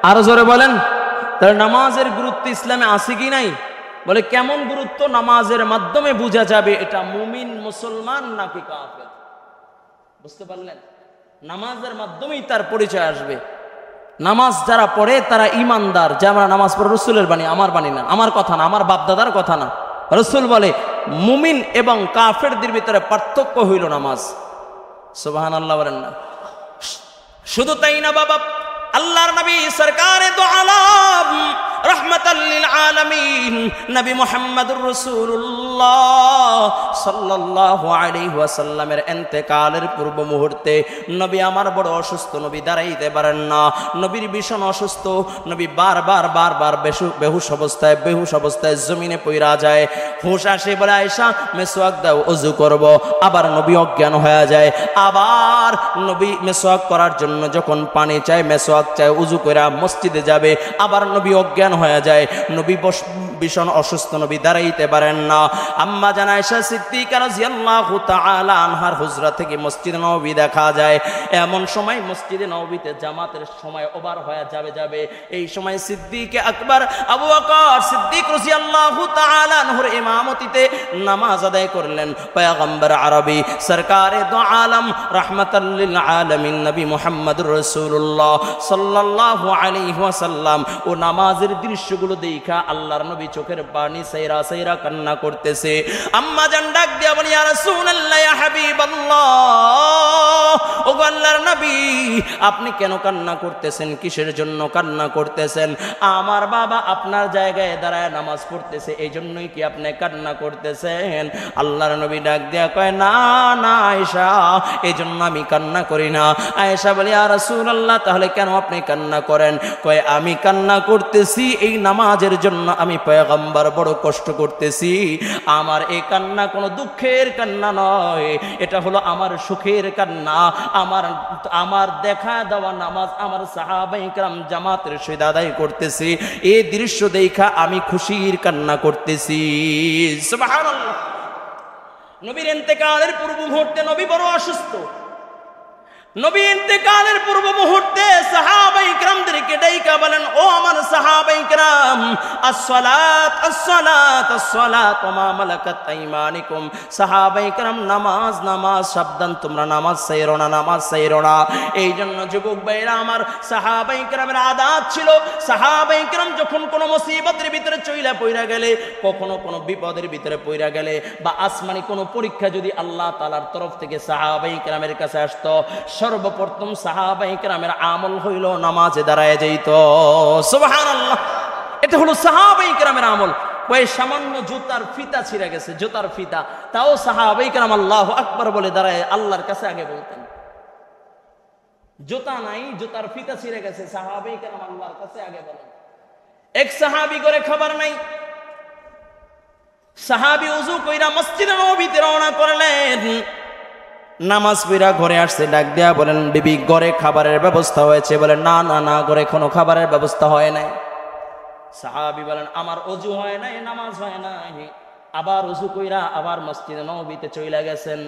আরো জোরে বলেন। তাহলে নামাজের গুরুত্ব ইসলামে আছে কি নাই? বলে কেমন গুরুত্ব? নামাজের মাধ্যমে বোঝা যাবে এটা মুমিন মুসলমান নাকি কাফের। বুঝতে পারলেন? নামাজের মাধ্যমেই তার পরিচয় আসবে। নামাজ যারা পড়ে তারা ঈমানদার। যে আমরা নামাজ পড়ে, রাসূলের বাণী, আমার বাণী না, আমার কথা না, আমার বাপদাদার কথা না। রাসূল বলে মুমিন এবং কাফেরদের ভিতরে পার্থক্য হইল নামাজ। সুবহানাল্লাহ বলেন না। শুধু তাই না বাবা, আল্লাহর নবী সরকারে দো আলম রাহমাতাল লিল আলামিন নবী মুহাম্মদুর রাসূলুল্লাহ সাল্লাল্লাহু আলাইহি ওয়াসাল্লামের ইন্তেকালের পূর্ব মুহূর্তে নবী আমার বড় অসুস্থ, নবী দাঁড়াইতে পারেন না, নবীর ভীষণ অসুস্থ, নবী বারবার বেহুশ অবস্থায় জমিনে পইরা যায়। হুঁশ আসে, বলে আয়েশা মেসওয়াক দাও, ওযু করব। আবার নবী অজ্ঞান হয়ে যায়। আবার নবী মেসওয়াক করার জন্য যখন পানি চায়, মেসওয়াক চায়, ওযু করে মসজিদে যাবে, আবার নবী অজ্ঞান হয়ে যায়। নবী ভীষণ অসুস্থ, নবী দাঁড়াইতে পারেন না। আম্মা জান আয়েশা সিদ্দিকা রাদিয়াল্লাহু তাআলা আনহার হুজরা থেকে মসজিদে নববী দেখা যায়। এমন সময় মসজিদে নববীতে জামাতের সময় ওভার হয়ে যাবে। এই সময় সিদ্দিকে আকবর আবু বকর সিদ্দিক রাদিয়াল্লাহু তাআলা আনহুর ইমামতিতে নামাজ আদায় করলেন। পয়গম্বর আরবি সরকারে দো আলম রাহমাতাল লিল আলামিন নবী মুহাম্মদুর রাসূলুল্লাহ সাল্লাল্লাহু আলাইহি ওয়াসাল্লাম ও নামাজের দৃশ্যগুলো দেখা আল্লাহর নবী চোখের পানি সাইরা কান্না করতেছে। আম্মা জান ডাক দিয়া বলি, ইয়া রাসূলুল্লাহ, ইয়া হাবিবাল্লাহ, ও আল্লাহর নবী আপনি কেন কান্না করতেছেন? কিসের জন্য কান্না করতেছেন? আমার বাবা আপনার জায়গায় দাঁড়ায় নামাজ পড়তেছে, এই জন্যই কি আপনি কান্না করতেছেন? আল্লাহর নবী ডাক দিয়া কয়, না আয়েশা, এই জন্য আমি কান্না করি না। আয়েশা বলি, ইয়া রাসূলুল্লাহ, তাহলে কেন আপনি কান্না করেন? কয়, আমি কান্না করতেছি এই নামাজের জন্য, আমি পয়গম্বর বড় কষ্ট করতেছি। আমার এই কান্না কোনো দুঃখের কান্না নয়, এটা হলো আমার সুখের কান্না। আমার দেখা দেওয়া নামাজ আমার সাহাবায়ে কেরাম জামাতের সহিত আদায় করতেছি, এই দৃশ্য দেখা আমি খুশির কান্না করতেছি। সুবহানাল্লাহ। নবীর ইন্তেকালের পূর্ব মুহূর্তে নবী বড় অসুস্থ। নবী ইন্তেকালের পূর্ব মুহূর্তে সাহাবায়ে কেরামদেরকে ডাইকা বলেন, ও আমার সাহাবায়ে কেরাম, আসসালাত আসসালাত আসসালাত ওয়া মা মালাকাত আইমানুকুম। সাহাবায়ে কেরাম, নামাজ, সাবধান, তোমরা নামাজ ছাইরো না। এই জন্য যুবক ভাইরা আমার, সাহাবায়ে কেরামের আদাত ছিল, সাহাবায়ে কেরাম যখন কোনো মুসিবতের ভিতরে পইরা গেলে, কখনো কোনো বিপদের ভিতরে পইরা গেলে, বা আসমানি কোনো পরীক্ষা যদি আল্লাহ তাআলার তরফ থেকে সাহাবায়ে কেরামের কাছে আসতো, সর্বপ্রথম সাহাবায়ে কেরামের আমল হইল নামাজে দাঁড়ায় যাইত। সুবহানাল্লাহ। এটা হলো সাহাবায়ে কেরামের আমল। ওই সামান্য জুতার ফিতা ছিঁড়ে গেছে, জুতার ফিতা, তাও সাহাবায়ে কেরাম আল্লাহু আকবার বলে দাঁড়ায় আল্লাহর কাছে আগে বলতেন। জুতা নাই, জুতার ফিতা ছিঁড়ে গেছে, সাহাবায়ে কেরাম আল্লাহর কাছে আগে বলেন। এক সাহাবী করে খাবার নাই, সাহাবী ওযু কইরা মসজিদে নববীতে রওনা করলেন। নামাজ পড়া ঘরে আসছে, ডাক দেয়া বলেন, বিবি ঘরে খাবারের ব্যবস্থা হয়েছে? বলে, না, ঘরে কোনো খাবারের ব্যবস্থা হয় নাই। সাহাবী বলেন, আমার ওযু হয় নাই, নামাজ হয় নাই, আবার উযু কইরা আবার মসজিদে নববীতে চইলা গেছেন।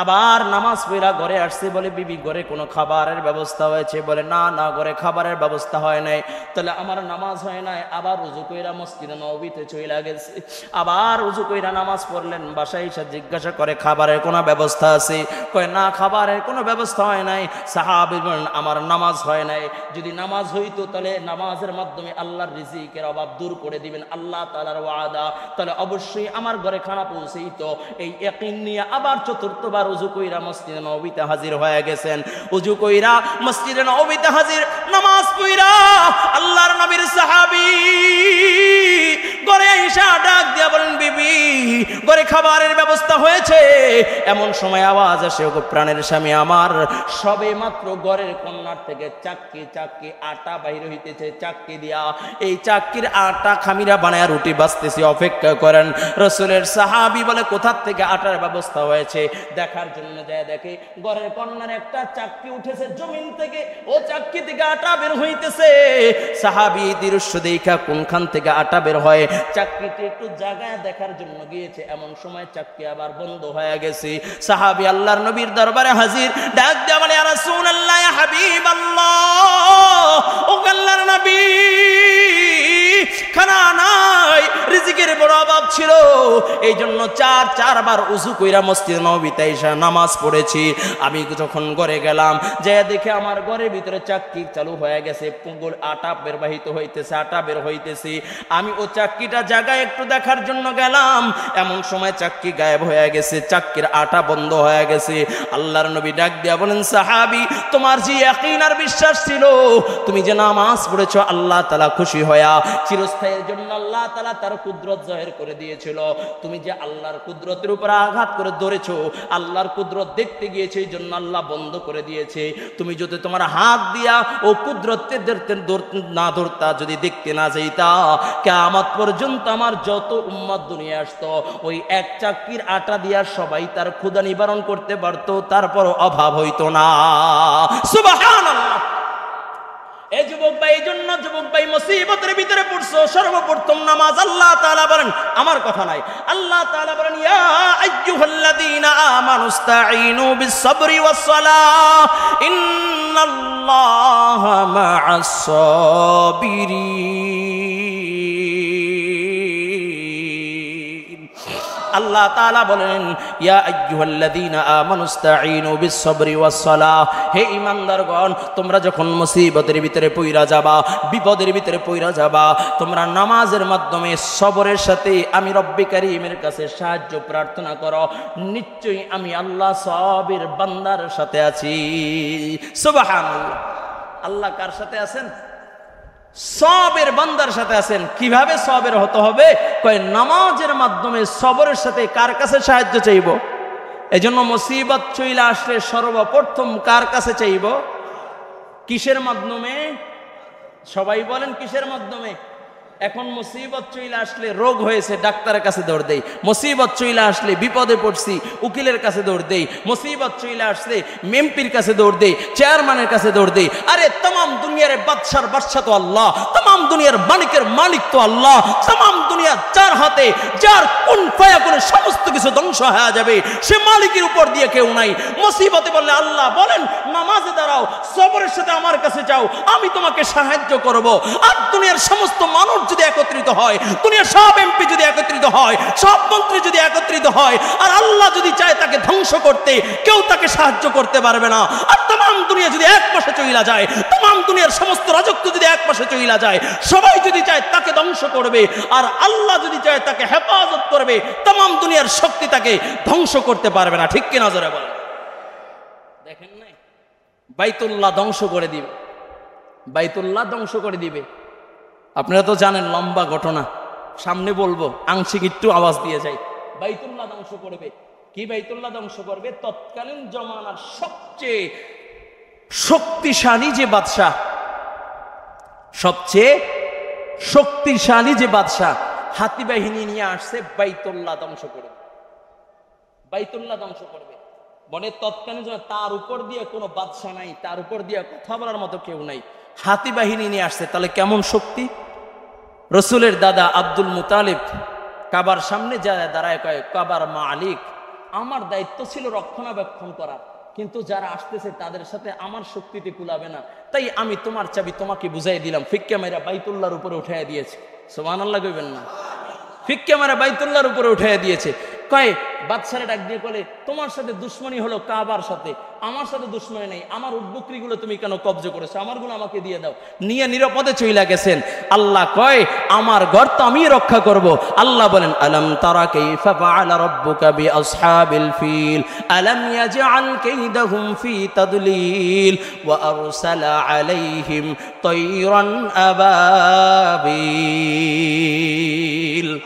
আবার নামাজ পড়া ঘরে আসছে, বলে বিবি ঘরে কোনো খাবারের ব্যবস্থা হয়েছে? বলে না না, ঘরে খাবারের ব্যবস্থা হয় নাই। তাহলে আমার নামাজ হয় নাই। আবার উযু কইরা মসজিদে নববীতে চইলা গেছে। আবার উযু কইরা নামাজ পড়লেন, বাসায় এসে জিজ্ঞাসা করে খাবারের কোনো ব্যবস্থা আছে? কয় না, খাবারের কোনো ব্যবস্থা হয় নাই। সাহাবী বলেন আমার নামাজ হয় নাই। যদি নামাজ হইতো তাহলে নামাজের মাধ্যমে আল্লাহর রিজিকের অভাব দূর করে দিবেন আল্লাহ তাআলার ওয়াদা, তাহলে অবশ্যই আমার ঘরে খানা পৌঁছেইতো। এই ইয়াকিন নিয়ে আবার চতুর্থবার উযু কইরা মসজিদে নববীতে হাজির হয়ে গেছেন। উযু কইরা মসজিদে নববীতে হাজির, নামাজ পড়া আল্লাহর নবীর সাহাবী ঘরে এসে ডাক দিয়া বলেন বিবি ঘরে খাবারের ব্যবস্থা হয়েছে? এমন সময় আওয়াজ আসে, ওগো প্রাণের স্বামী আমার, সবে মাত্র ঘরের কন্যার থেকে চাক্কি চাক্কি আটা বাইর হইতেছে, চাক্কি দিয়া এই চাক্কির আটা খামিরা বানায় রুটি বাজতেছে, অপেক্ষা করেন। রাসূলের সাহাবী বলে কোথা থেকে আটার ব্যবস্থা হয়েছে দেখার জন্য যায়, দেখে ঘরের কন্যার একটা চাক্কি উঠেছে জমিন থেকে, ও চাক্কি থেকে আটা বের হইতেছে। সাহাবী দৃশ্য দেখা কোনখান থেকে আটা বের হয় চাক্কিটি একটু জায়গায় দেখার জন্য গিয়েছে, এমন সময় চাক্কি আবার বন্ধ হয়ে গেছে। সাহাবী আল্লাহর নবীর দরবারে হাজির, ডাক দিয়া বলে ইয়া রাসূলুল্লাহ, ইয়া হাবিবাল্লাহ, ও আল্লাহর নবী, খানা নাই, রিজিকের বড় অভাব ছিল, এই জন্য চারবার উযু কইরা মসজিদে নববীতে এসে নামাজ পড়েছি। আমি যখন ঘরে গেলাম, যে দেখে আমার ঘরের ভিতরে চাক্কি চালু হয়ে গেছে, পুঙ্গুল আটা বেরবাহিত হইতেছে, আটা বের হইতেছে। আমি ও চাক্কিটা জায়গায় একটু দেখার জন্য গেলাম, এমন সময় চাক্কি গায়েব হয়ে গেছে, চাক্কির আটা বন্ধ হয়ে গেছে। আল্লাহর নবী ডাক দিয়া বলেন সাহাবী, তোমার যে ইয়াকিন আর বিশ্বাস ছিল, তুমি যে নামাজ পড়েছো, আল্লাহ তাআলা খুশি হয়া চিরস্থায়ীর জন্য আল্লাহ তাআলা তার কুদরত জাহির করে দিয়েছিল। তুমি যে আল্লাহর কুদরতের উপর আঘাত করে ধরেছো, আল্লাহর কুদরত দেখতে গিয়েছে, এই জন্য আল্লাহ বন্ধ করে দিয়েছে। তুমি যদি তোমার হাত দিয়া ও কুদরতকে না ধরতা, যদি দেখতে না যাইতা, কিয়ামত পর্যন্ত আমার যত উম্মত দুনিয়া আসতো, ওই এক চাক্কির আটা দিয়া সবাই তার ক্ষুধা নিবারণ করতে পারতো, তারপর অভাব হইতো না। সুবহানাল্লাহ। এই যুবক ভাই, এই জন্য যুবক ভাই মুসিবতের ভিতরে পড়ছো, সর্বপ্রথম নামাজ। আল্লাহ তাআলা বলেন, আমার কথা নাই, আল্লাহ তাআলা বলেন ইয়া আইয়ুহাল্লাযীনা আমানুস্তাঈনু বিস-সাবরি ওয়াস-সালাহ ইন্নাল্লাহা মা'আস-সাবিরিন। আল্লাহ তাআলা বলেন ইয়া আইয়ুহাল্লাযীনা আমানুস্তাঈনু বিস-সাবরি ওয়াস-সালাহ, হে ঈমানদারগণ, তোমরা যখন মুসিবতের ভিতরে পইরা যাবা, বিপদের ভিতরে পইরা যাবা, তোমরা নামাজের মাধ্যমে সবরের সাথে আমি রব্বে কারীমের কাছে সাহায্য প্রার্থনা করো, নিশ্চয়ই আমি আল্লাহ সাবির বান্দার সাথে আছি। সুবহানাল্লাহ। আল্লাহ কার সাথে আছেন? সবের বান্দার সাথে আছেন। কিভাবে সবের হতে হবে? কয় নামাজের মাধ্যমে সবরের সাথে। কার কাছে সাহায্য চাইব? এজন্য মুসিবত চইলা আসলে সর্বপ্রথম কার কাছে চাইব? কিসের মাধ্যমে? সবাই বলেন কিসের মাধ্যমে? এখন মুসিবত চইলা আসলে, রোগ হয়েছে, ডাক্তারের কাছে দৌড় দেই। মুসিবত চইলা আসলে, বিপদে পড়ছি, উকিলের কাছে দৌড় দেই। মুসিবত চইলা আসলে এমপির কাছে দৌড় দেই, চেয়ারম্যানের কাছে দৌড় দেই। আরে तमाम দুনিয়ার বাদশার বাদশা তো আল্লাহ, तमाम দুনিয়ার মালিকের মালিক তো আল্লাহ, तमाम দুনিয়া যার হাতে, যার কুন ফায়াকুন সমস্ত কিছু ধ্বংস হয়ে যাবে, সে মালিকের উপর দিয়ে কেউ নাই। মুসিবতে বললে আল্লাহ বলেন নামাজে দাঁড়াও, সবরের সাথে আমার কাছে যাও, আমি তোমাকে সাহায্য করব। আর দুনিয়ার সমস্ত মানুষ যদি একত্রিত হয়, দুনিয়ার সব এমপি যদি একত্রিত হয়, সব মন্ত্রী যদি একত্রিত হয়, আর আল্লাহ যদি চায় তাকে ধ্বংস করতে, কেউ তাকে সাহায্য করতে পারবে না। আর तमाम দুনিয়া যদি এক পাশে চইলা যায়, तमाम দুনিয়ার সমস্ত রাজত্ব যদি এক পাশে চইলা যায়, সবাই যদি চায় তাকে ধ্বংস করবে, আর আল্লাহ যদি চায় তাকে হেফাজত করবে, तमाम দুনিয়ার শক্তি তাকে ধ্বংস করতে পারবে না। ঠিক কি না জোরে বলেন? দেখেন নাই, বাইতুল্লাহ ধ্বংস করে দিবে, বাইতুল্লাহ ধ্বংস করে দিবে। আপনারা তো জানেন, লম্বা ঘটনা, সামনে বলবো, আংশিক একটু আওয়াজ দিয়ে যাই। বাইতুল্লাহ ধ্বংস করবে। কি বাইতুল্লাহ ধ্বংস করবে? তৎকালীন জমানার সবচেয়ে শক্তিশালী যে বাদশাহ, সবচেয়ে শক্তিশালী যে বাদশাহ, হাতি বাহিনী নিয়ে আসছে, বাইতুল্লাহ ধ্বংস করবে। বাইতুল্লাহ ধ্বংস করবে। বলে তৎকালীন তার উপর দিয়ে কোনো বাদশাহ নাই, তার উপর দিয়ে কথা বলার মতো কেউ নাই, হাতি বাহিনী নিয়ে আসছে। তাহলে কেমন শক্তি! রসুলের দাদা আব্দুল মুতালিব কাবার সামনে যায় দাঁড়ায় কয়, কাবার মালিক, আমার দায়িত্ব ছিল রক্ষণাবেক্ষণ করা, কিন্তু যারা আসতেছে তাদের সাথে আমার শক্তিতে কুলাবে না, তাই আমি তোমার চাবি তোমাকে বুঝাই দিলাম। ফিক্কা মেরা বাইতুল্লাহর উপরে উঠাইয়া দিয়েছে। সুবহানাল্লাহ কইবেন না? ফিক্কা মেরা বাইতুল্লাহর উপরে উঠাইয়া দিয়েছে। কয় বাদশারে ডাক দিয়ে বলে, তোমার সাথে দুশ্মনী হলো কাবার সাথে, আমার সাথে দুশ্মনী নেই, আমার উট বকরিগুলো তুমি কেন কব্জ করেছো, আমারগুলো আমাকে দিয়ে দাও। নিয়ে নিরাপদে চইলা গেছেন। আল্লাহ কয়, আমার ঘর তো আমি রক্ষা করব। আল্লাহ বলেন, আলাম তারা কাইফা ফাআলা রাব্বুকা বিআসহাবিল ফিল আলাম ইয়াজআল কাইদাহুম ফি তাদলিল ওয়া আরসালা আলাইহিম তায়রান আবাবিল।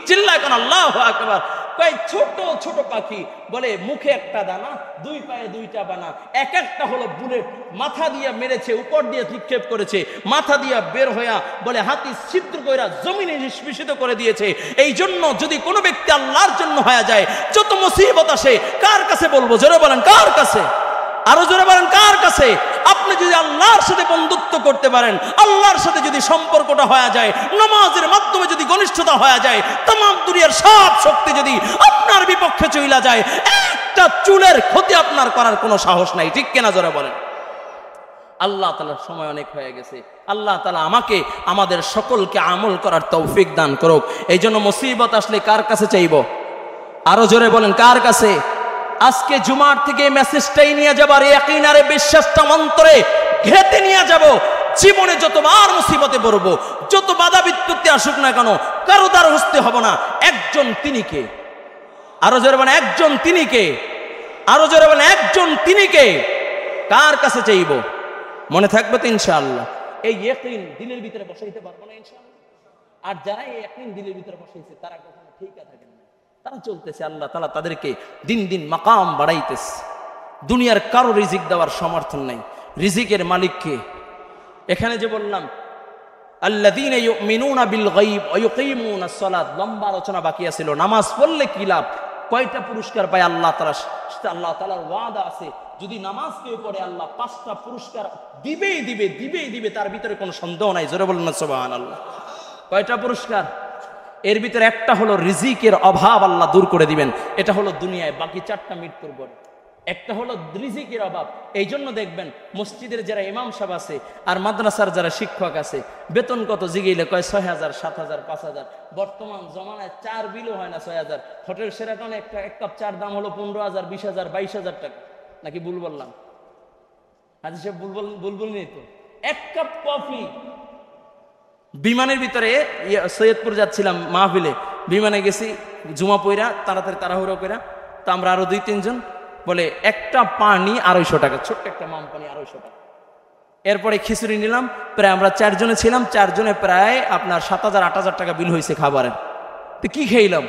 চিল্লায় কোন আল্লাহু আকবার। কয় ছোট ছোট পাখি, বলে মুখে একটা দানা, দুই পায়ে দুইটা বানা, এক একটা হলো বুলেট, মাথা দিয়ে মেরেছে, উপর দিয়ে নিক্ষেপ করেছে, মাথা দিয়ে বের হইয়া বলে হাতি ছিদ্র কইরা জমিনে নিষ্পেষিত করে দিয়েছে। এই জন্য যদি কোনো ব্যক্তি আল্লাহর জন্য হয়ে যায়, যত মুসিবত আসে, কার কাছে বলবো? জোরে বলেন, কার কাছে? আরো জোরে বলেন, কার কাছে? আপনি যদি আল্লাহর সাথে বন্ধুত্ব করতে পারেন, আল্লাহর সাথে যদি সম্পর্কটা হয়ে যায়, নামাজের মাধ্যমে যদি ঘনিষ্ঠতা হয়ে যায়, তামাম দুনিয়ার সব শক্তি যদি আপনার বিপক্ষে চইলা যায়, একটা চুলের ক্ষতি আপনার করার কোনো সাহস নাই। ঠিক কিনা? জোরে বলেন। আল্লাহ তাআলার সময় অনেক হয়ে গেছে। আল্লাহ তাআলা আমাকে, আমাদের সকলকে আমল করার তৌফিক দান করুক। এই জন্য মুসিবত আসলে কার কাছে চাইব? আরো জোরে বলেন, কার কাছে? আজকে জুমার থেকে মেসেজটাই নিয়ে যাবার, ইয়াকিন আর বিশ্বাসটা অন্তরে ঘেঁটে নিয়ে যাব। জীবনে যতবার মুসিবতে পড়বো, যত বাধা বিপত্তি আসুক না কেন, কারো দ্বারা হস্তে হব না। একজন তিনি কে? আরো জোরে বলেন, একজন তিনি কে? আরো জোরে বলেন, একজন তিনি কে? কার কাছে চাইব? মনে থাকবে তো ইনশাআল্লাহ? এই ইয়াকিন দিলের ভিতরে বসাইতে পারবো না ইনশাআল্লাহ। আর যারা এই ইয়াকিন দিলের ভিতরে বসাইছে, তারা কখনো ঠিক থাকে না, তারা চলতেছে। আল্লাহ তাআলা তাদেরকে দিন দিন মাকাম বাড়াইতেছে। দুনিয়ার কারো রিজিক দেওয়ার সমর্থন নাই। রিজিকের মালিক কে? এখানে যে বললাম, আল্লাযীনা ইউমিনুনা বিল গায়ব ওয়া ইউকিমুনাস সালাত, লম্বা আলোচনা বাকি আছিল। নামাজ পড়লে কি লাভ, কয়টা পুরস্কার পায় আল্লাহ তাআলা? আল্লাহ তাআলার ওয়াদা আছে, যদি নামাজ কেউ পড়ে আল্লাহ 5টা পুরস্কার দিবেই দিবে, দিবেই দিবে, তার ভিতরে কোনো সন্দেহ নাই। জোরে বলুন না সুবহানাল্লাহ। কয়টা পুরস্কার? এর ভিতরে একটা হলো রিজিকের অভাব আল্লাহ দূর করে দিবেন, এটা হলো দুনিয়ায়। বাকি 4টা মৃত্যুর পরে। একটা হলো রিজিকের অভাব। এই জন্য দেখবেন মসজিদের যারা ইমাম সাহেব আছে আর মাদ্রাসার যারা শিক্ষক আছে, বেতন কত জিগিলে কয় 6,000, 7,000, 5,000। বর্তমান জমানায় 4 বিলও হয় না 6,000। হোটেল সেরাটনে এক কাপ চার দাম হলো 15,000, 20,000, 22,000 টাকা। নাকি ভুল বললাম? হাজি সাহেব ভুল নেই তো? এক কাপ কফি। বিমানের ভিতরে সৈয়দপুর যাচ্ছিলাম মাহফিলে, বিমানে গেছি জুমা পইরা, তাড়াতাড়ি তাড়াহুড়ো কইরা। তা আমরা আরো 2-3 জন, বলে একটা পানি 250 টাকা, ছোট্ট একটা মাম পানি 250 টাকা। এরপরে খিচুড়ি নিলাম, প্রায় আমরা 4 জনে ছিলাম, 4 জনে প্রায় আপনার 7,000-8,000 টাকা বিল হয়েছে খাবারের। তো কি খাইলাম?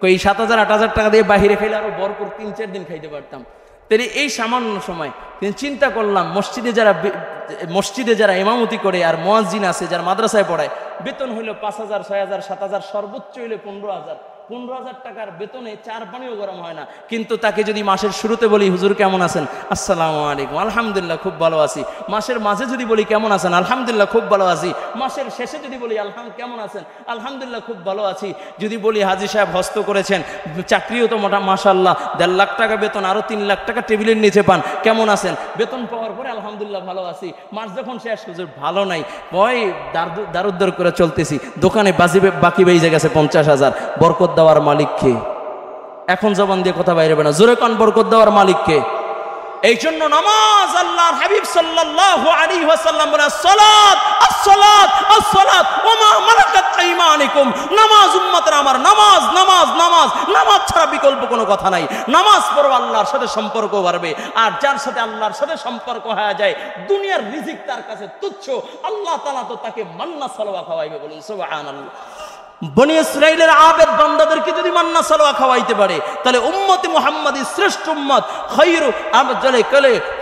কই 7,000-8,000 টাকা দিয়ে বাহিরে খাইলে আরো ভরপুর 3-4 দিন খাইতে পারতাম। তাহলে এই সামান্য সময় কিন্তু চিন্তা করলাম, মসজিদে যারা ইমামতি করে আর মুয়াজ্জিন আছে, যারা মাদ্রাসায় পড়ায়, বেতন হইলো 5,000, 6,000, 7,000, সর্বোচ্চ হইলে 15,000। 15,000 টাকার বেতনে 4 পানিও গরম হয় না। কিন্তু তাকে যদি মাসের শুরুতে বলি, হুজুর কেমন আছেন? আসসালামু আলাইকুম, আলহামদুলিল্লাহ খুব ভালো আছি। মাসের মাঝে যদি বলি কেমন আছেন? আলহামদুলিল্লাহ খুব ভালো আছি। মাসের শেষে যদি বলি কেমন আছেন? আলহামদুলিল্লাহ খুব ভালো আছি। যদি বলি হাজী সাহেব হস্ত করেছেন, চাকরিও তো মোটা মাশাআল্লাহ, 1.5 লাখ টাকা বেতন, আরো 3 লাখ টাকা টেবিলের নিচে পান, কেমন আছেন? বেতন পাওয়ার পরে আলহামদুলিল্লাহ ভালো আছি। মাস যখন শেষ, হুজুর ভালো নাই, ভয় দারুদ্দার করে চলতেছি, দোকানে বাকি বেজে গেছে 50,000। বরকত দেওয়ার মালিক কে? এখন জবান দিয়ে কথা বাইরে না, জোরে কান, বরকত দেওয়ার মালিক কে? এই জন্য নামাজ, আল্লাহর হাবিব সাল্লাল্লাহু আলাইহি ওয়াসাল্লাম বলেন, সালাত as-সালাত as-সালাত ওয়া মা মালাকাত আইমানুকুম। নামাজ উম্মতের আমার, নামাজ নামাজ নামাজ, নামাজ ছাড়া বিকল্প কোনো কথা নাই। নামাজ পড়ো, আল্লাহর সাথে সম্পর্ক বাড়বে। আর যার সাথে আল্লাহর সাথে সম্পর্ক হয়ে যায়, দুনিয়ার রিজিক তার কাছে তুচ্ছ। আল্লাহ তাআলা তো তাকে মান্না সালোয়া খাওয়াইবে। বলুন সুবহানাল্লাহ। বনি ইসরাইলের আবেদ বান্দাদেরকে যদি মান্না সালোয়া খাওয়াইতে পারে, তাহলে উম্মতে মুহাম্মাদি শ্রেষ্ঠ উম্মত,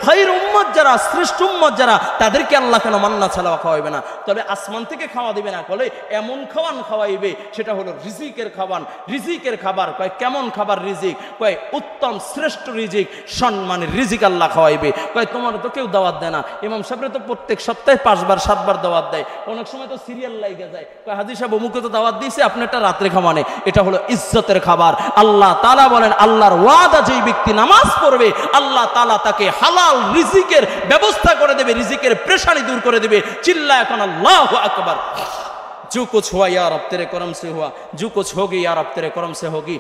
খায়রু উম্মত যারা, শ্রেষ্ঠ উম্মত যারা, তাদেরকে আল্লাহ কেন মান্না সালোয়া খাওয়াইবে না? তবে আসমান থেকে খাওয়া দিবে না, বলে এমন খাওয়ান খাওয়াইবে, সেটা হলো রিজিকের খাবার। রিজিকের খাবার কয় কেমন খাবার? রিজিক কয় উত্তম শ্রেষ্ঠ রিজিক, সম্মানের রিজিক আল্লাহ খাওয়াইবে। কয় তোমার তো কেউ দাওয়াত দেয় না, ইমাম সাহেবরে তো প্রত্যেক সপ্তাহে 5 বার 7 বার দাওয়াত দেয়, অনেক সময় তো সিরিয়াল লাইগা যায়। কয় হাজী সাহেব অমুকে তো দাওয়াত দিয়েছে, দিছে, আপনারটা রাত্রে খাওয়ানে। এটা হলো ইজ্জতের খাবার। আল্লাহ তাআলা বলেন, আল্লাহর ওয়াদা, যেই ব্যক্তি নামাজ পড়বে আল্লাহ তাআলা তাকে হালাল রিজিকের ব্যবস্থা করে দেবে, রিজিকের পেরেশানি দূর করে দেবে। চিল্লা এখন আল্লাহু আকবার। जो कुछ हुआ या रब तेरे करम से हुआ, जो कुछ होगी या रब तेरे करम से होगी।